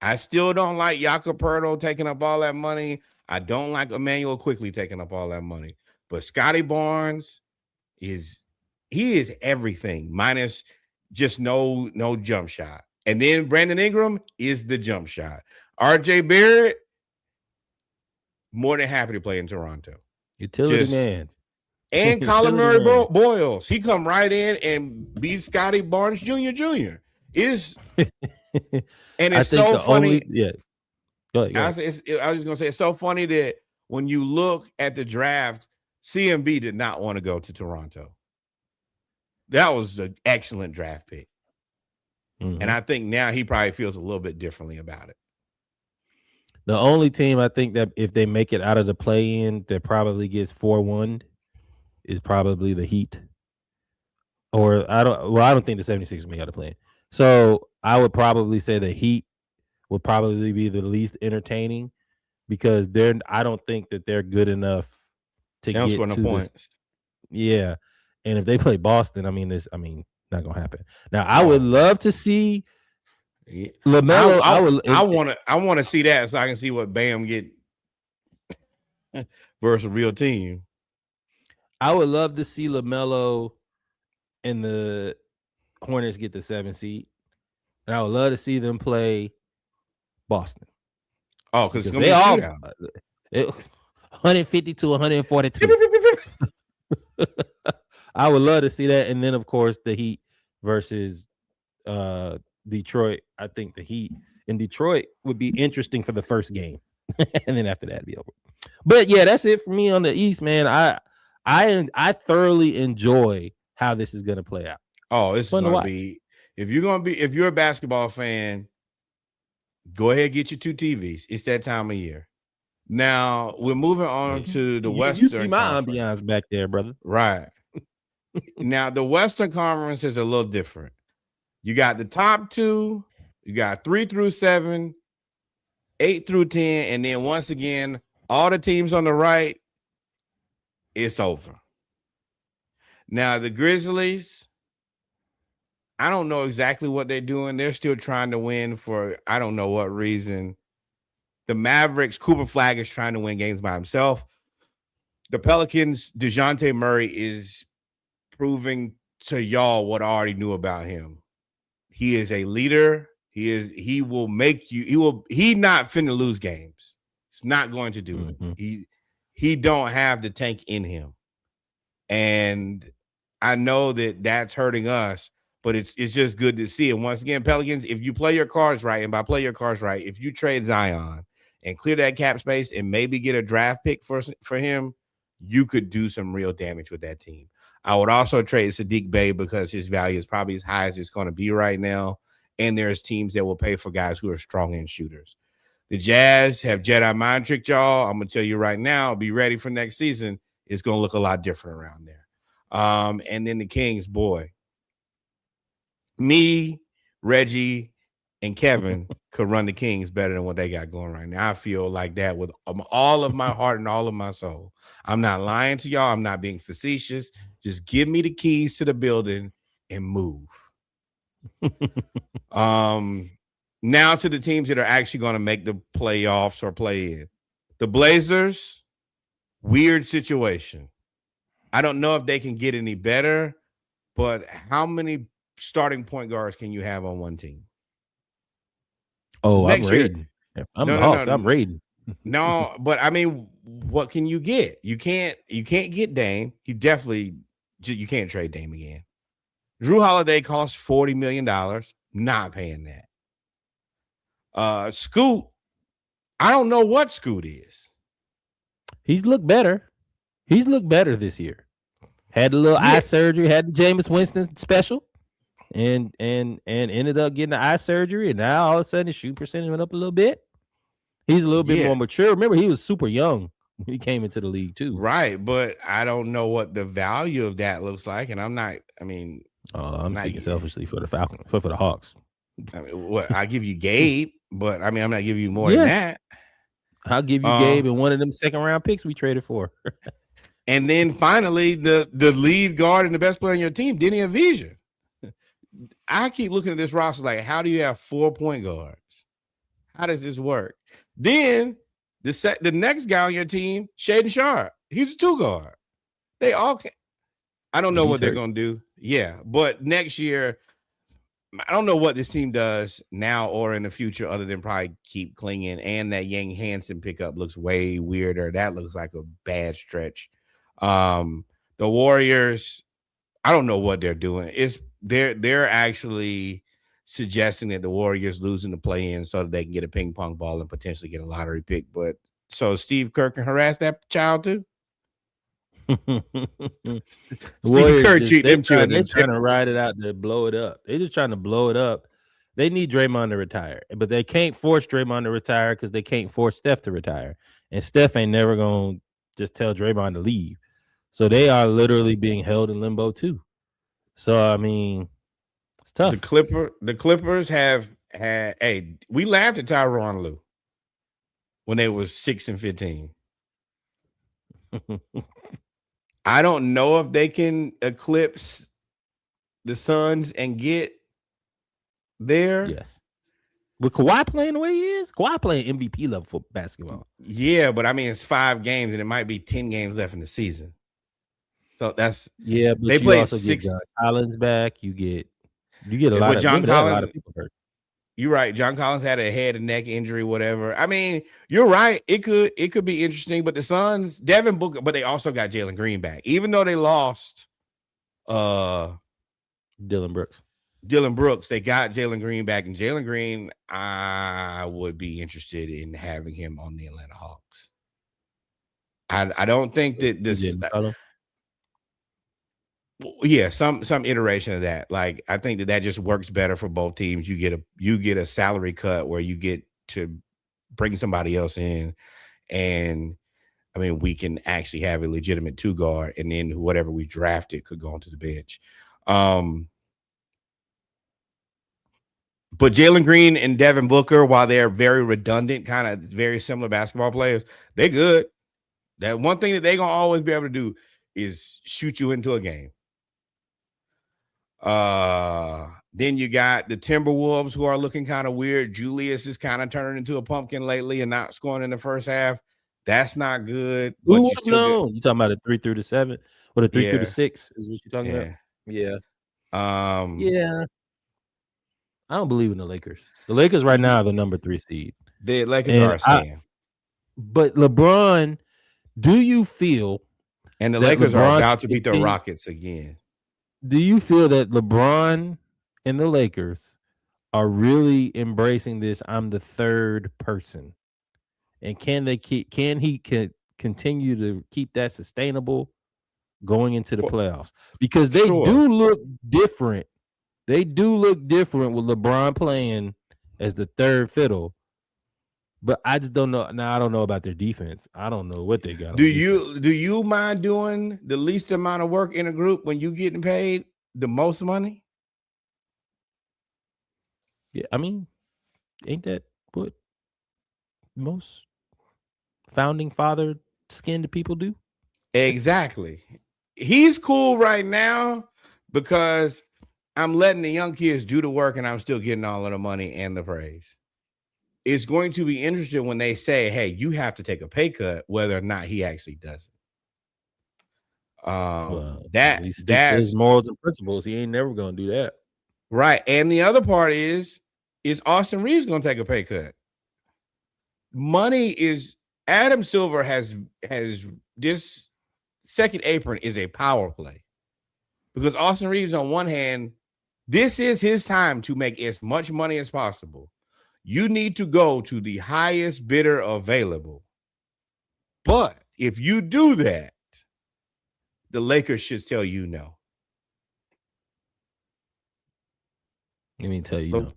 I still don't like Jakob Poeltl taking up all that money. I don't like Emmanuel Quickly taking up all that money. But Scotty Barnes is everything minus just no jump shot. And then Brandon Ingram is the jump shot. RJ Barrett, more than happy to play in Toronto. Utility man. And Colin Murray Boyles. He come right in and beat Scotty Barnes Jr. Is and it's so funny. Go ahead. I was just gonna say it's so funny that when you look at the draft, CMB did not want to go to Toronto. That was an excellent draft pick. Mm-hmm. And I think now he probably feels a little bit differently about it. The only team I think that if they make it out of the play-in that probably gets 4-1 is probably the Heat. Or I don't think the 76ers make out of the play-in. So I would probably say the Heat would probably be the least entertaining because I don't think that they're good enough to get to no points. Yeah. And if they play Boston, not gonna happen. Now I would love to see LaMelo. I want to see that so I can see what Bam get versus a real team. I would love to see LaMelo and the Hornets get the 7 seed, and I would love to see them play Boston. Oh, because it's gonna be a shootout. 150 to 142. I would love to see that, and then of course the Heat versus Detroit. I think the Heat in Detroit would be interesting for the first game, and then after that, it'd be over. But yeah, that's it for me on the East, man. I thoroughly enjoy how this is going to play out. Oh, it's going to be if you're a basketball fan, go ahead, get your 2 TVs. It's that time of year. Now we're moving on to the Western. You see my ambiance back there, brother. Right. Now the Western Conference is a little different. You got the top 2, you got 3 through 7, 8 through 10, and then once again, all the teams on the right, it's over. Now the Grizzlies, I don't know exactly what they're doing. They're still trying to win for I don't know what reason. The Mavericks, Cooper Flag is trying to win games by himself. The Pelicans, DeJounte Murray is proving to y'all what I already knew about him. He is a leader. He's not finna lose games. He's not going to do it. He don't have the tank in him. And I know that that's hurting us, but it's just good to see. And once again, Pelicans, if you play your cards right, and by play your cards right, if you trade Zion and clear that cap space and maybe get a draft pick for him, you could do some real damage with that team. I would also trade Saddiq Bey because his value is probably as high as it's going to be right now. And there's teams that will pay for guys who are strong end shooters. The Jazz have Jedi mind tricked y'all. I'm going to tell you right now, be ready for next season. It's going to look a lot different around there. And then the Kings, boy. Me, Reggie, and Kevin could run the Kings better than what they got going right now. I feel like that with all of my heart and all of my soul. I'm not lying to y'all. I'm not being facetious. Just give me the keys to the building and move. Now to the teams that are actually going to make the playoffs or play in. The Blazers, weird situation. I don't know if they can get any better, but how many starting point guards can you have on one team? Oh, I'm raiding. I'm the Hawks. I'm raiding. No, but I mean, what can you get? You can't get Dame. You can't trade Dame again. Drew Holiday costs $40 million. Not paying that. Scoot, I don't know what Scoot is. He's looked better. He's looked better this year. Had a little eye surgery, had the Jameis Winston special, and ended up getting the eye surgery, and now all of a sudden his shoot percentage went up a little bit. He's a little bit Yeah. more mature. Remember, he was super young when he came into the league too. Right, but I don't know what the value of that looks like, and I'm not. I mean, I'm not. speaking selfishly for the Falcons, for the Hawks. I mean, what I give you Gabe, but I mean, I'm not giving you more than Yes, that. I'll give you Uh, Gabe and one of them second round picks we traded for. and then finally, the lead guard and the best player on your team, Denny Avija. I keep looking at this roster like, how do you have 4 point guards? How does this work? Then the next guy on your team, Shaden Sharp, he's a 2 guard. They all can. I don't know what they're going to do. Yeah, but next year, I don't know what this team does now or in the future other than probably keep clinging. And that Yang Hansen pickup looks way weirder. That looks like a bad stretch. The Warriors, I don't know what they're doing. They're actually suggesting that the Warriors losing the play-in so that they can get a ping pong ball and potentially get a lottery pick. But so Steve Kerr can harass that child too. Steve Kerr, they're trying to ride it out to blow it up. They're just trying to blow it up. They need Draymond to retire, but they can't force Draymond to retire because they can't force Steph to retire. And Steph ain't never going to just tell Draymond to leave. So they are literally being held in limbo too. So, I mean, it's tough. The Clippers have had, hey, we laughed at Tyronn Lue when they was 6-15. I don't know if they can eclipse the Suns and get there. Yes. With Kawhi playing the way he is, Kawhi playing MVP level for basketball. Yeah, but I mean, it's 5 games and it might be 10 games left in the season. So that's but they play also 6 get John Collins back. You get a lot of John Collins. A lot of people hurt. You're right. John Collins had a head and neck injury, whatever. I mean, you're right. It could be interesting, but the Suns, Devin Booker, but they also got Jalen Green back, even though they lost Dillon Brooks. They got Jalen Green back, and Jalen Green, I would be interested in having him on the Atlanta Hawks. I don't think that this. Yeah, some iteration of that. Like, I think that just works better for both teams. You get a salary cut where you get to bring somebody else in, and I mean, we can actually have a legitimate 2 guard, and then whatever we drafted could go onto the bench. But Jalen Green and Devin Booker, while they're very redundant, kind of very similar basketball players, they're good. That one thing that they're gonna always be able to do is shoot you into a game. Then you got the Timberwolves, who are looking kind of weird. Julius is kind of turning into a pumpkin lately and not scoring in the first half. That's not good. But you talking about a 3 through the 7 or the 3 through the 6 is what you're talking about? Yeah. Yeah. I don't believe in the Lakers. The Lakers right now are the number 3 seed. The Lakers are a stand. But LeBron, do you feel? And the Lakers are about to beat the Rockets again. Do you feel that LeBron and the Lakers are really embracing this? I'm the third person, and can he continue to keep that sustainable going into the playoffs? Because they do look different. They do look different with LeBron playing as the third fiddle. But I just don't know. Now I don't know about their defense. I don't know what they got. Do you mind doing the least amount of work in a group when you getting paid the most money? Yeah, I mean, ain't that what most founding father skinned people do? Exactly. He's cool right now because I'm letting the young kids do the work and I'm still getting all of the money and the praise. It's going to be interesting when they say, hey, you have to take a pay cut, whether or not he actually does it. That's his morals and principles. He ain't never gonna do that. Right. And the other part is Austin Reeves gonna take a pay cut? Money is Adam Silver has this second apron is a power play. Because Austin Reeves, on one hand, this is his time to make as much money as possible. You need to go to the highest bidder available. But if you do that, the Lakers should tell you no. Let me tell you no.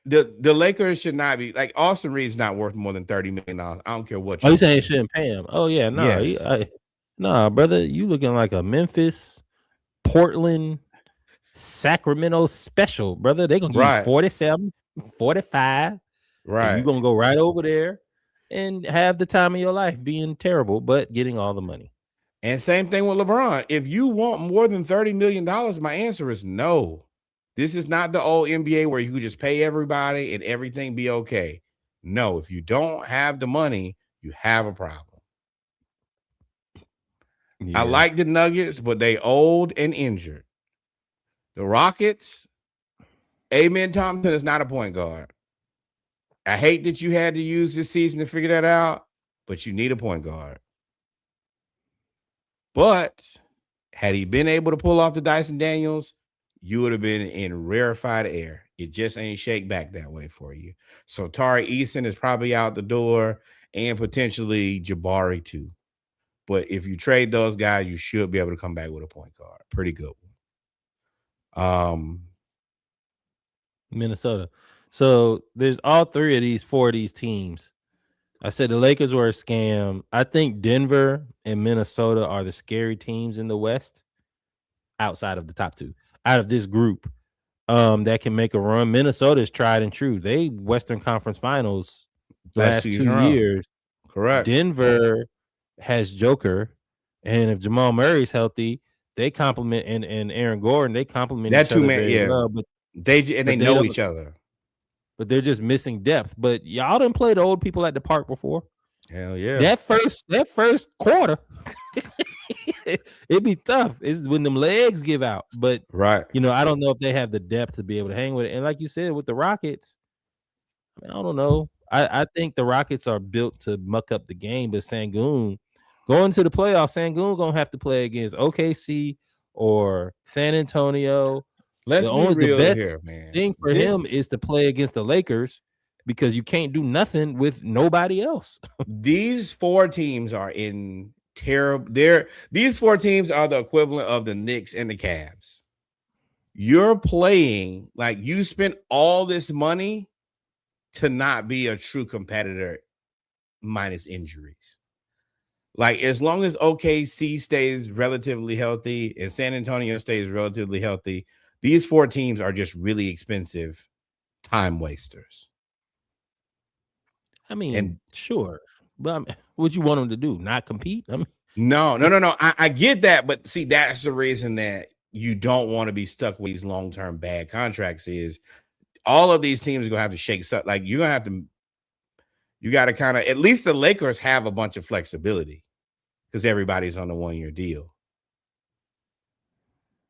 The Lakers should not be like Austin Reeves not worth more than $30 million. I don't care what Oh, you you saying say. you shouldn't pay him? Oh yeah, no, Yes. nah, brother, you looking like a Memphis, Portland, Sacramento special, brother. They gonna give you Right. 47, 45, and you Right. gonna go right over there and have the time of your life being terrible, but getting all the money. And same thing with LeBron. If you want more than $30 million, my answer is no. This is not the old NBA where you could just pay everybody and everything be okay. No, if you don't have the money, you have a problem. Yeah. I like the Nuggets, but they old and injured. The Rockets, Amen Thompson is not a point guard. I hate that you had to use this season to figure that out, but you need a point guard. But had he been able to pull off the Dyson Daniels, you would have been in rarefied air. It just ain't shake back that way for you. So Tari Eason is probably out the door and potentially Jabari too. But if you trade those guys, you should be able to come back with a point guard. Pretty good one. Minnesota. So there's all four of these teams. I said the Lakers were a scam. I think Denver and Minnesota are the scary teams in the West outside of the top two. Out of this group, that can make a run. Minnesota is tried and true. They Western Conference Finals last 2 years. Correct. Denver has Joker, and if Jamal Murray's healthy, they complement and Aaron Gordon. They complement that each other two-man, very well. But they know don't- each other. But they're just missing depth. But y'all didn't play the old people at the park before. Hell yeah. That first quarter, it'd be tough. It's when them legs give out. But right. I don't know if they have the depth to be able to hang with it. And like you said, with the Rockets, I don't know. I think the Rockets are built to muck up the game, but Sengun going to the playoffs, Sengun gonna have to play against OKC or San Antonio. Let's be real here, man. Thing for him is to play against the Lakers because you can't do nothing with nobody else. These four teams are in terrible. These four teams are the equivalent of the Knicks and the Cavs. You're playing like you spent all this money to not be a true competitor minus injuries. Like as long as OKC stays relatively healthy and San Antonio stays relatively healthy, these four teams are just really expensive time wasters. I mean, sure, but what you want them to do? Not compete? No. I get that, but see, that's the reason that you don't want to be stuck with these long-term bad contracts. Is all of these teams are gonna have to shake up. Like you're gonna have to, you got to kind of at least the Lakers have a bunch of flexibility because everybody's on a 1-year deal.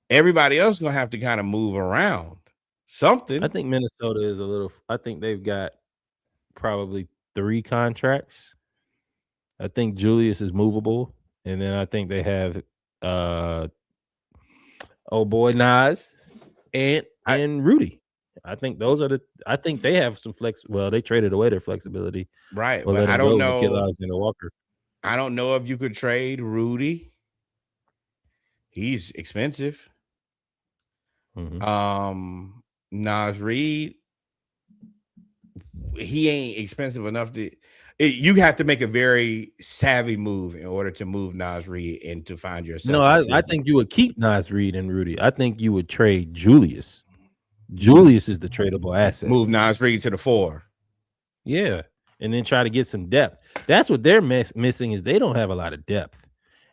Everybody else is gonna have to kind of move around something. I think Minnesota is a little. I think they've got probably 3 contracts. I think Julius is movable, and then I think they have Nas and Rudy. I think those are I think they have some flex. Well, they traded away their flexibility, right? But I don't know. Alexander Walker. I don't know if you could trade Rudy. He's expensive. Mm-hmm. Nas Reed, he ain't expensive enough to. You have to make a very savvy move in order to move Nas Reed and to find yourself. No, I think you would keep Nas Reed and Rudy. I think you would trade Julius. Julius is the tradable asset. Move Nas Reed to the 4. Yeah, and then try to get some depth. That's what they're missing is they don't have a lot of depth.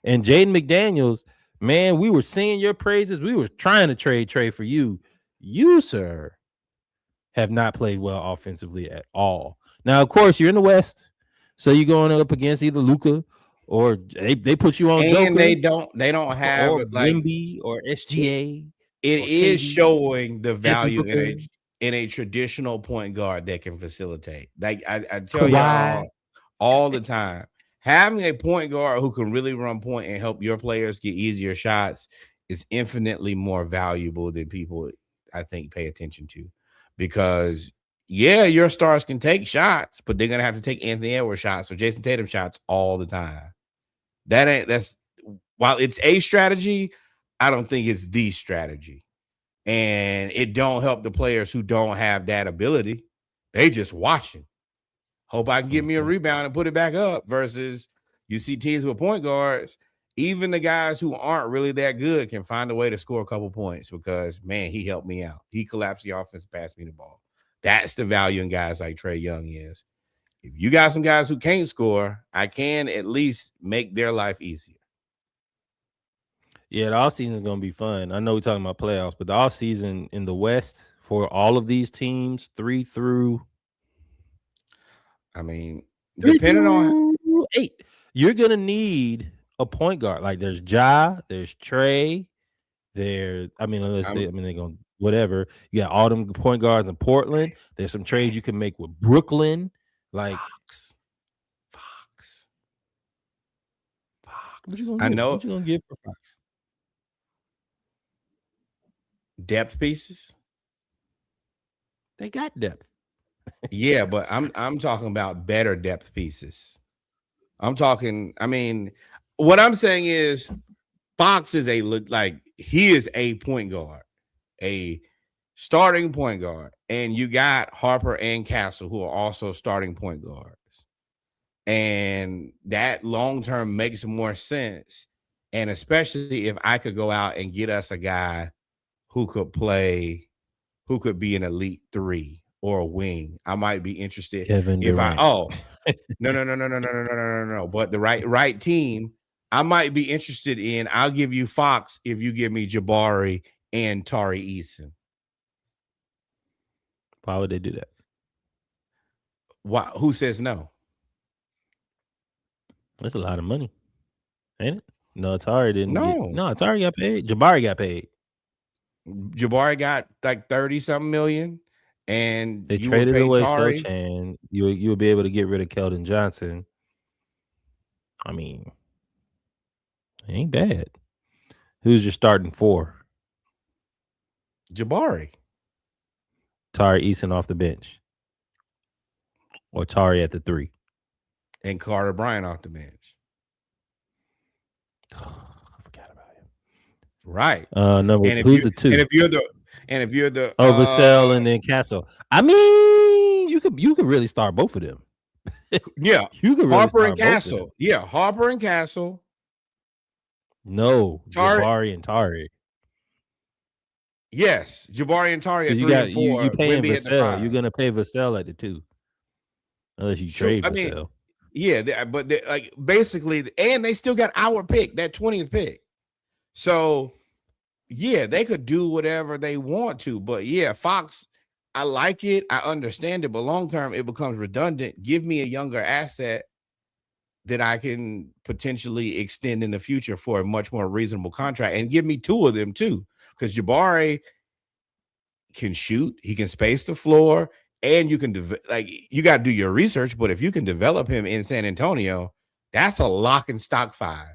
And Jaden McDaniels, man, we were singing your praises. We were trying to trade for you. You, sir, have not played well offensively at all. Now, of course, you're in the West, so you're going up against either Luka or they put you on and Joker. They don't have or like Wemby or SGA. It is showing the value in a traditional point guard that can facilitate. Like I tell y'all all the time, having a point guard who can really run point and help your players get easier shots is infinitely more valuable than people, I think, pay attention to. Because your stars can take shots, but they're gonna have to take Anthony Edwards shots or Jason Tatum shots all the time. That's while it's a strategy, I don't think it's the strategy. and it don't help the players who don't have that ability. They just watching. Hope I can get me a rebound and put it back up. Versus you see teams with point guards, even the guys who aren't really that good can find a way to score a couple points because, man, he helped me out. He collapsed the offense, passed me the ball. That's the value in guys like Trae Young is. If you got some guys who can't score, I can at least make their life easier. Yeah, the off season is going to be fun. I know we're talking about playoffs, but the off season in the West for all of these teams, 3 through I mean, depending on 8, you're going to need a point guard. Like there's Ja, there's Trae, they're going to whatever. You got all them point guards in Portland. There's some trades you can make with Brooklyn. Like Fox. What you gonna give? What you gonna give for Fox? Depth pieces. They got depth. Yeah, but I'm talking about better depth pieces. I'm talking. I mean, what I'm saying is, Fox is he is a point guard, a starting point guard, and you got Harper and Castle who are also starting point guards, and that long term makes more sense. And especially if I could go out and get us a guy who could play, who could be an elite 3 or a wing, I might be interested. Kevin Durant. No. But the right team, I might be interested in. I'll give you Fox if you give me Jabari and Tari Eason. Why would they do that? Why? Who says no? That's a lot of money, ain't it? No, Tari didn't. No, Tari got paid. Jabari got paid. Jabari got like 30-something million, and they traded away Sochan. You would be able to get rid of Keldon Johnson. I mean, it ain't bad. Who's your starting 4? Jabari. Tari Eason off the bench. Or Tari at the 3. And Carter Bryant off the bench. I forgot about him. Right. Who's the 2? And if you're the Vassell and then Castle. I mean, you could really start both of them. Yeah. You could really Harper and Castle. Yeah, Harper and Castle. No, Jabari and Tari. Yes, Jabari and Tari at 3 and 4. You paying Vassell. You're gonna pay Vassell at the 2. Unless you trade Vassell. Yeah, but basically, and they still got our pick, that 20th pick. So, yeah, they could do whatever they want to. But yeah, Fox, I like it. I understand it. But long term, it becomes redundant. Give me a younger asset that I can potentially extend in the future for a much more reasonable contract. And give me 2 of them too. Because Jabari can shoot. He can space the floor. And you can you got to do your research, but if you can develop him in San Antonio, that's a lock and stock 5.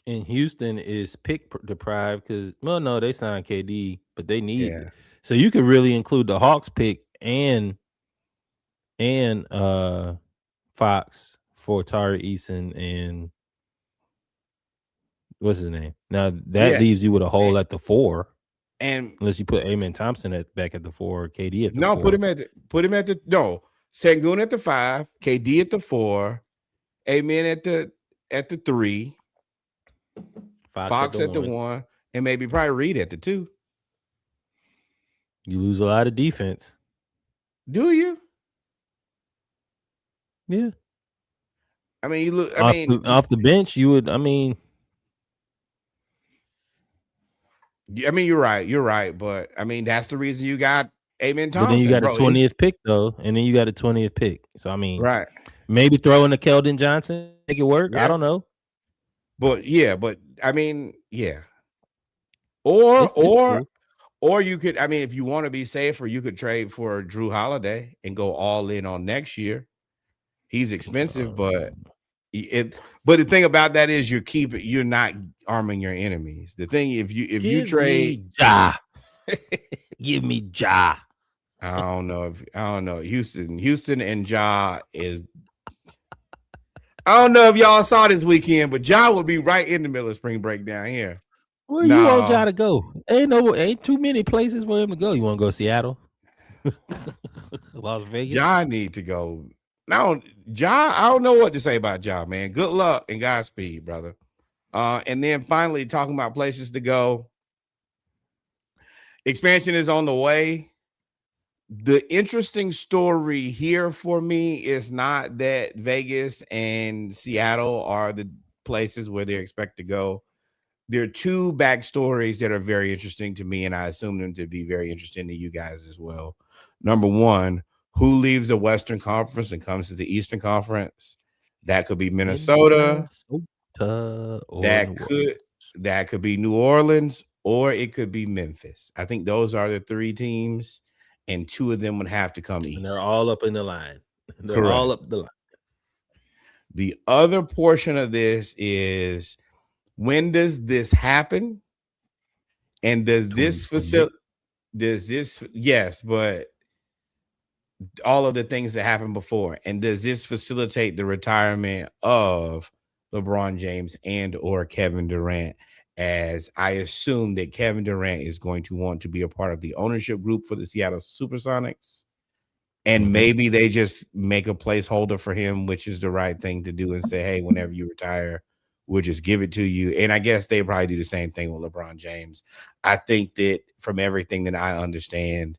And Houston is pick deprived because they signed KD, but they need it. So you could really include the Hawks pick and Fox for Tari Eason and what's his name? Now that leaves you with a hole at the 4. And unless you put Amen Thompson back at the 4, or KD at the 4. Put him at the Sengun at the 5, KD at the 4, Amen at the 3, Fox at the 1, and maybe probably Reed at the 2. You lose a lot of defense. Do you? Yeah. I mean, you look. Off the bench, you would. I mean, you're right. You're right, but I mean, that's the reason you got Amen Thompson. But then you got a 20th pick though, and then you got a 20th pick. So I mean, right? Maybe throw in a Keldon Johnson, make it work. Yeah. I don't know. But I mean, yeah. Or you could. I mean, if you want to be safer, you could trade for Drew Holiday and go all in on next year. He's expensive, but the thing about that is you're not arming your enemies. The thing if you trade Ja. Give me Ja. I don't know. Houston and Ja is I don't know if y'all saw this weekend, but Ja will be right in the middle of spring break down here. Where you want Ja No, to go? Ain't too many places for him to go. You want to go Seattle, Las Vegas? Ja need to go. Now, Ja, I don't know what to say about Ja, man. Good luck and Godspeed, brother. And then finally talking about places to go. Expansion is on the way. The interesting story here for me is not that Vegas and Seattle are the places where they expect to go. There are two backstories that are very interesting to me, and I assume them to be very interesting to you guys as well. Number one, who leaves the Western Conference and comes to the Eastern Conference? That could be Minnesota. Minnesota or New That Orleans. could that could be New Orleans, or it could be Memphis. I think those are the three teams, and two of them would have to come And they're east. all up in the line. They're all Correct. up the line. The other portion of this is, when does this happen? And does this 2028. facility, yes, but all of the things that happened before, and does this facilitate the retirement of LeBron James and or Kevin Durant? As I assume that Kevin Durant is going to want to be a part of the ownership group for the Seattle Supersonics, and Mhm. maybe they just make a placeholder for him, which is the right thing to do, and say, hey, whenever you retire, we'll just give it to you. And I guess they probably do the same thing with LeBron James. I think that from everything that I understand,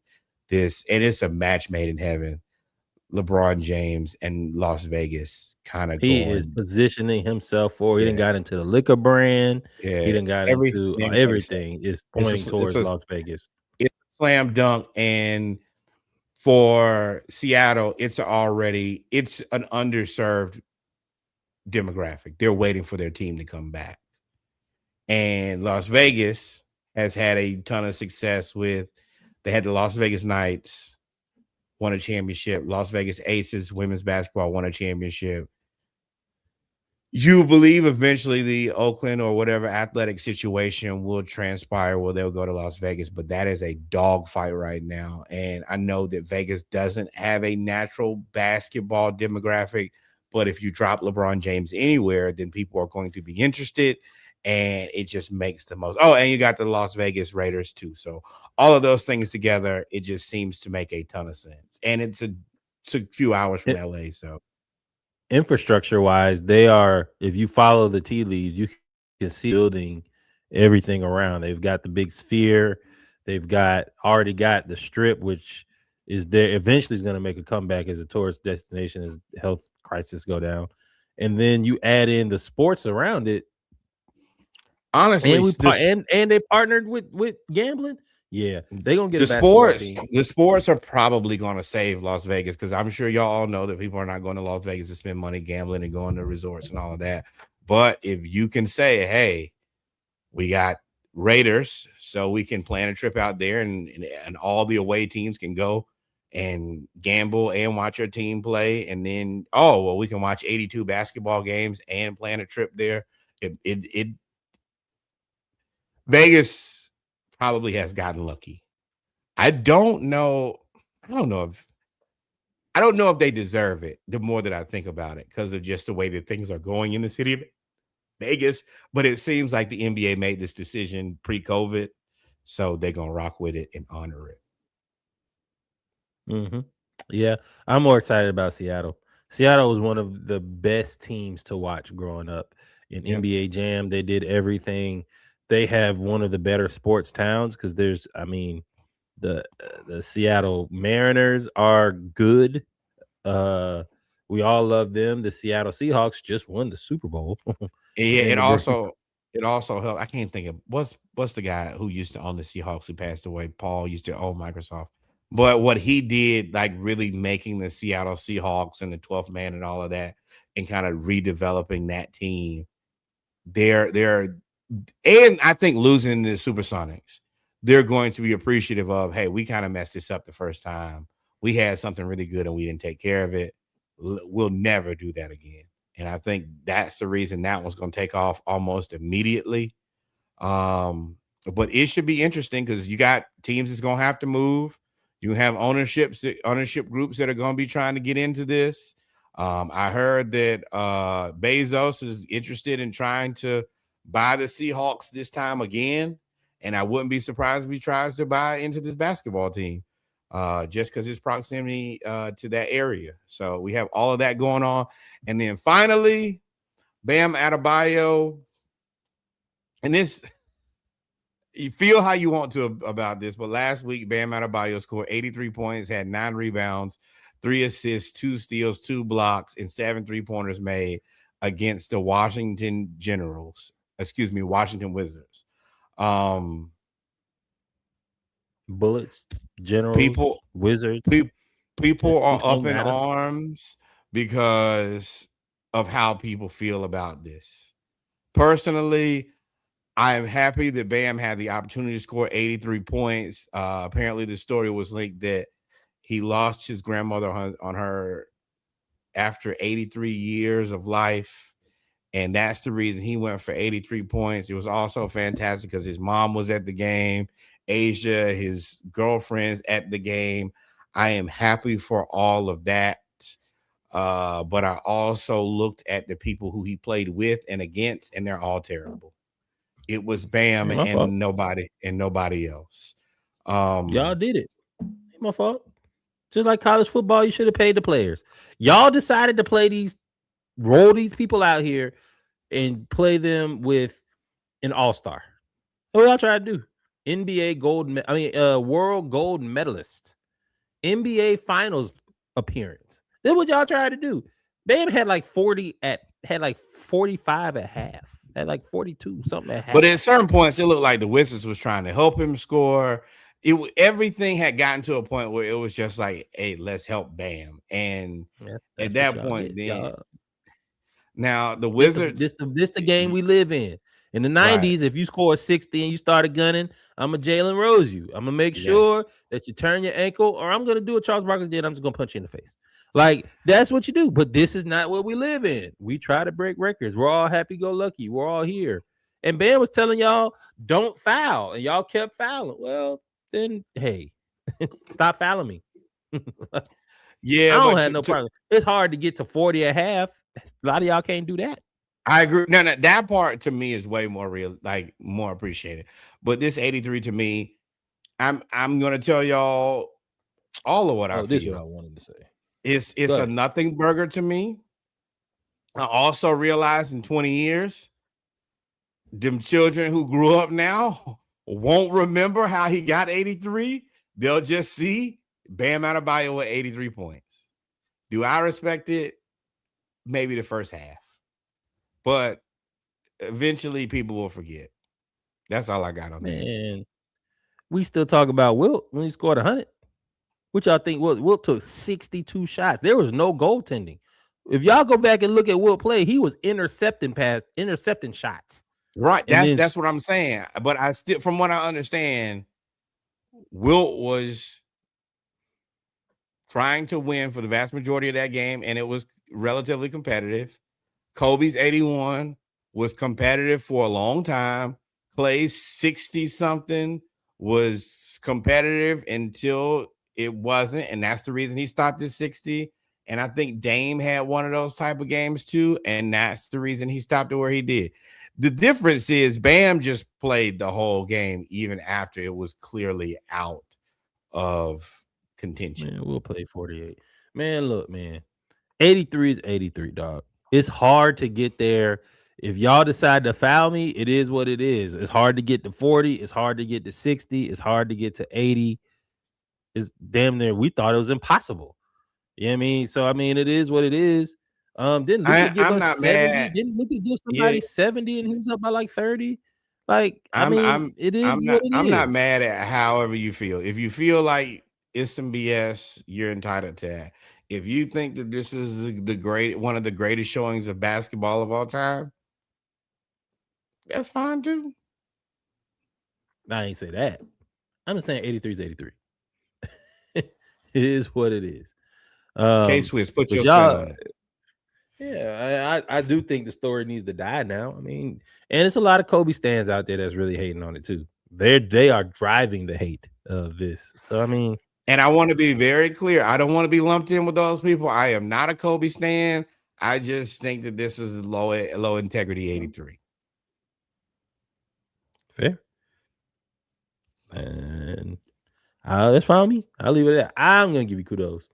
this, and it's a match made in heaven, LeBron James and Las Vegas kind of He is going, positioning himself for. He yeah, done got into the liquor brand. He yeah, done got into everything makes sense. everything is pointing It's towards a Las Vegas. it's a slam dunk. And for Seattle, it's an underserved demographic. They're waiting for their team to come back. And Las Vegas has had a ton of success with, they had the Las Vegas Knights won a championship. Las Vegas Aces women's basketball won a championship. You believe eventually the Oakland or whatever athletic situation will transpire where they'll go to Las Vegas, but that is a dogfight right now. And I know that Vegas doesn't have a natural basketball demographic, but if you drop LeBron James anywhere, then people are going to be interested. And it just makes the most. Oh, and you got the Las Vegas Raiders too. So all of those things together, it just seems to make a ton of sense. And it's a few hours from I LA. So Infrastructure wise, they are, if you follow the tea leaves, you can see building everything around. They've got the big sphere. They've got already got the strip, which is there eventually is going to make a comeback as a tourist destination as health crisis go down. And then you add in the sports around it, honestly, this and they partnered with gambling. Yeah, they gonna get a basketball team. the sports are probably going to save Las Vegas, because I'm sure y'all all know that people are not going to Las Vegas to spend money gambling and going to resorts and all of that. But if you can say, hey, we got Raiders, so we can plan a trip out there, and all the away teams can go and gamble and watch your team play, and then, oh well, we can watch 82 basketball games and plan a trip there. It Vegas probably has gotten lucky. I don't know. I don't know if I don't know if they deserve it, the more that I think about it, because of just the way that things are going in the city of Vegas. But it seems like the NBA made this decision pre-COVID, so they're gonna rock with it and honor it. Hmm. Yeah, I'm more excited about Seattle. Seattle was one of the best teams to watch growing up in Yep. NBA Jam. They did everything. They have one of the better sports towns because the Seattle Mariners are good. Uh, we all love them. The Seattle Seahawks just won the Super Bowl, Yeah, and they're it also helped. I can't think of what's the guy who used to own the Seahawks who passed away. Paul used to own Microsoft. But what he did, like really making the Seattle Seahawks and the 12th man and all of that, and kind of redeveloping that team. They're and I think losing the Supersonics, they're going to be appreciative of, hey, we kind of messed this up the first time. We had something really good and we didn't take care of it. We'll never do that again. And I think that's the reason that one's going to take off almost immediately. Um, but it should be interesting because you got teams that's going to have to move. You have ownership groups that are going to be trying to get into this. I heard that Bezos is interested in trying to buy the Seahawks this time again, and I wouldn't be surprised if he tries to buy into this basketball team, just because his proximity to that area. So we have all of that going on, and then finally, Bam Adebayo, and this. You feel how you want to about this, but last week Bam Adebayo scored 83 points, had 9 rebounds, 3 assists, 2 steals, 2 blocks, and 7 3-pointers made against the Washington Wizards. Bullets, Generals, people Wizards. People are up in arms because of how people feel about this. Personally, I am happy that Bam had the opportunity to score 83 points. Apparently, the story was leaked that he lost his grandmother on her after 83 years of life, and that's the reason he went for 83 points. It was also fantastic because his mom was at the game, Asia, his girlfriend's at the game. I am happy for all of that. But I also looked at the people who he played with and against, and they're all terrible. It was Bam and nobody else. Y'all did it. Ain't my fault. Just like college football, you should have paid the players. Y'all decided to roll these people out here and play them with an all-star. What y'all try to do? NBA world gold medalist, NBA finals appearance. That's what y'all tried to do. Bam had like 45 at half. At like 42, something at half. But at certain points, it looked like the Wizards was trying to help him score. Everything had gotten to a point where it was just like, hey, let's help Bam. And that's at that point, now the Wizards. This the game we live in. In the 90s, if you score 60 and you started gunning, I'm going to Jalen Rose you. I'm going to make sure that you turn your ankle, or I'm going to do what Charles Barkley did. I'm just going to punch you in the face. Like, that's what you do. But this is not what we live in. We try to break records. We're all happy-go-lucky. We're all here. And Ben was telling y'all, don't foul. And y'all kept fouling. Well, then, hey, stop fouling me. Yeah, I don't have no problem. It's hard to get to 40 at half. A lot of y'all can't do that. I agree. No, that part to me is way more real, like more appreciated. But this 83 to me, I'm gonna tell y'all all of what I feel. This is what I wanted to say. It's a nothing burger to me. I also realized in 20 years, them children who grew up now won't remember how he got 83. They'll just see Bam Adebayo with 83 points. Do I respect it? Maybe the first half. But eventually people will forget. That's all I got on that. Man, we still talk about Wilt when he scored 100. Which y'all think Wilt took 62 shots. There was no goaltending. If y'all go back and look at Wilt play, he was intercepting shots. Right. That's what I'm saying. But I still, from what I understand, Wilt was trying to win for the vast majority of that game, and it was relatively competitive. Kobe's 81 was competitive for a long time. Clay's 60-something was competitive until it wasn't, and that's the reason he stopped at 60. And I think Dame had one of those type of games too, and that's the reason he stopped it where he did. The difference is Bam just played the whole game even after it was clearly out of contention. Man, we'll play 48. Man, look, man. 83 is 83, dog. It's hard to get there. If y'all decide to foul me, it is what it is. It's hard to get to 40. It's hard to get to 60. It's hard to get to 80. It's damn near. We thought it was impossible. You know what I mean? So, I mean, it is what it is. Didn't Luka give us 70? Mad. Didn't Luka give somebody 70 and he was up by like 30? Like, it is what it is. I'm not mad at however you feel. If you feel like it's some BS, you're entitled to that. If you think that this is one of the greatest showings of basketball of all time, that's fine too. I ain't say that. I'm just saying 83 is 83. It is what it is. K-Swiss, put your spin on it. Yeah, I do think the story needs to die now. I mean, and it's a lot of Kobe stands out there that's really hating on it too. They are driving the hate of this. So I mean, and I want to be very clear. I don't want to be lumped in with those people. I am not a Kobe stan. I just think that this is low integrity 83. Fair. And that's fine with me. I'll leave it at that. I'm gonna give you kudos.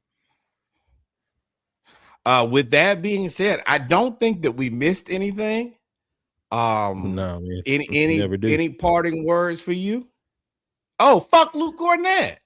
With that being said, I don't think that we missed anything. No, man. Never do. Any parting words for you? Oh, fuck Luke Cornett.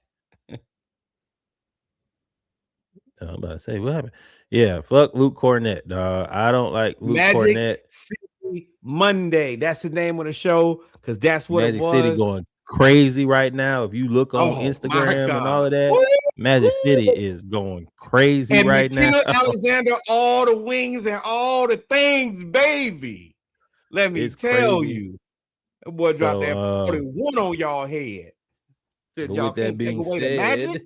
I'm about to say what happened. Yeah, fuck Luke Cornett, dog. I don't like Luke Magic Cornett. City Monday. That's the name of the show because that's what Magic it was. City going crazy right now. If you look on Instagram and all of that, Magic City is going crazy and right now. Alexander, all the wings and all the things, baby. Let me tell you, that boy dropped that 41 on y'all head. With that being said,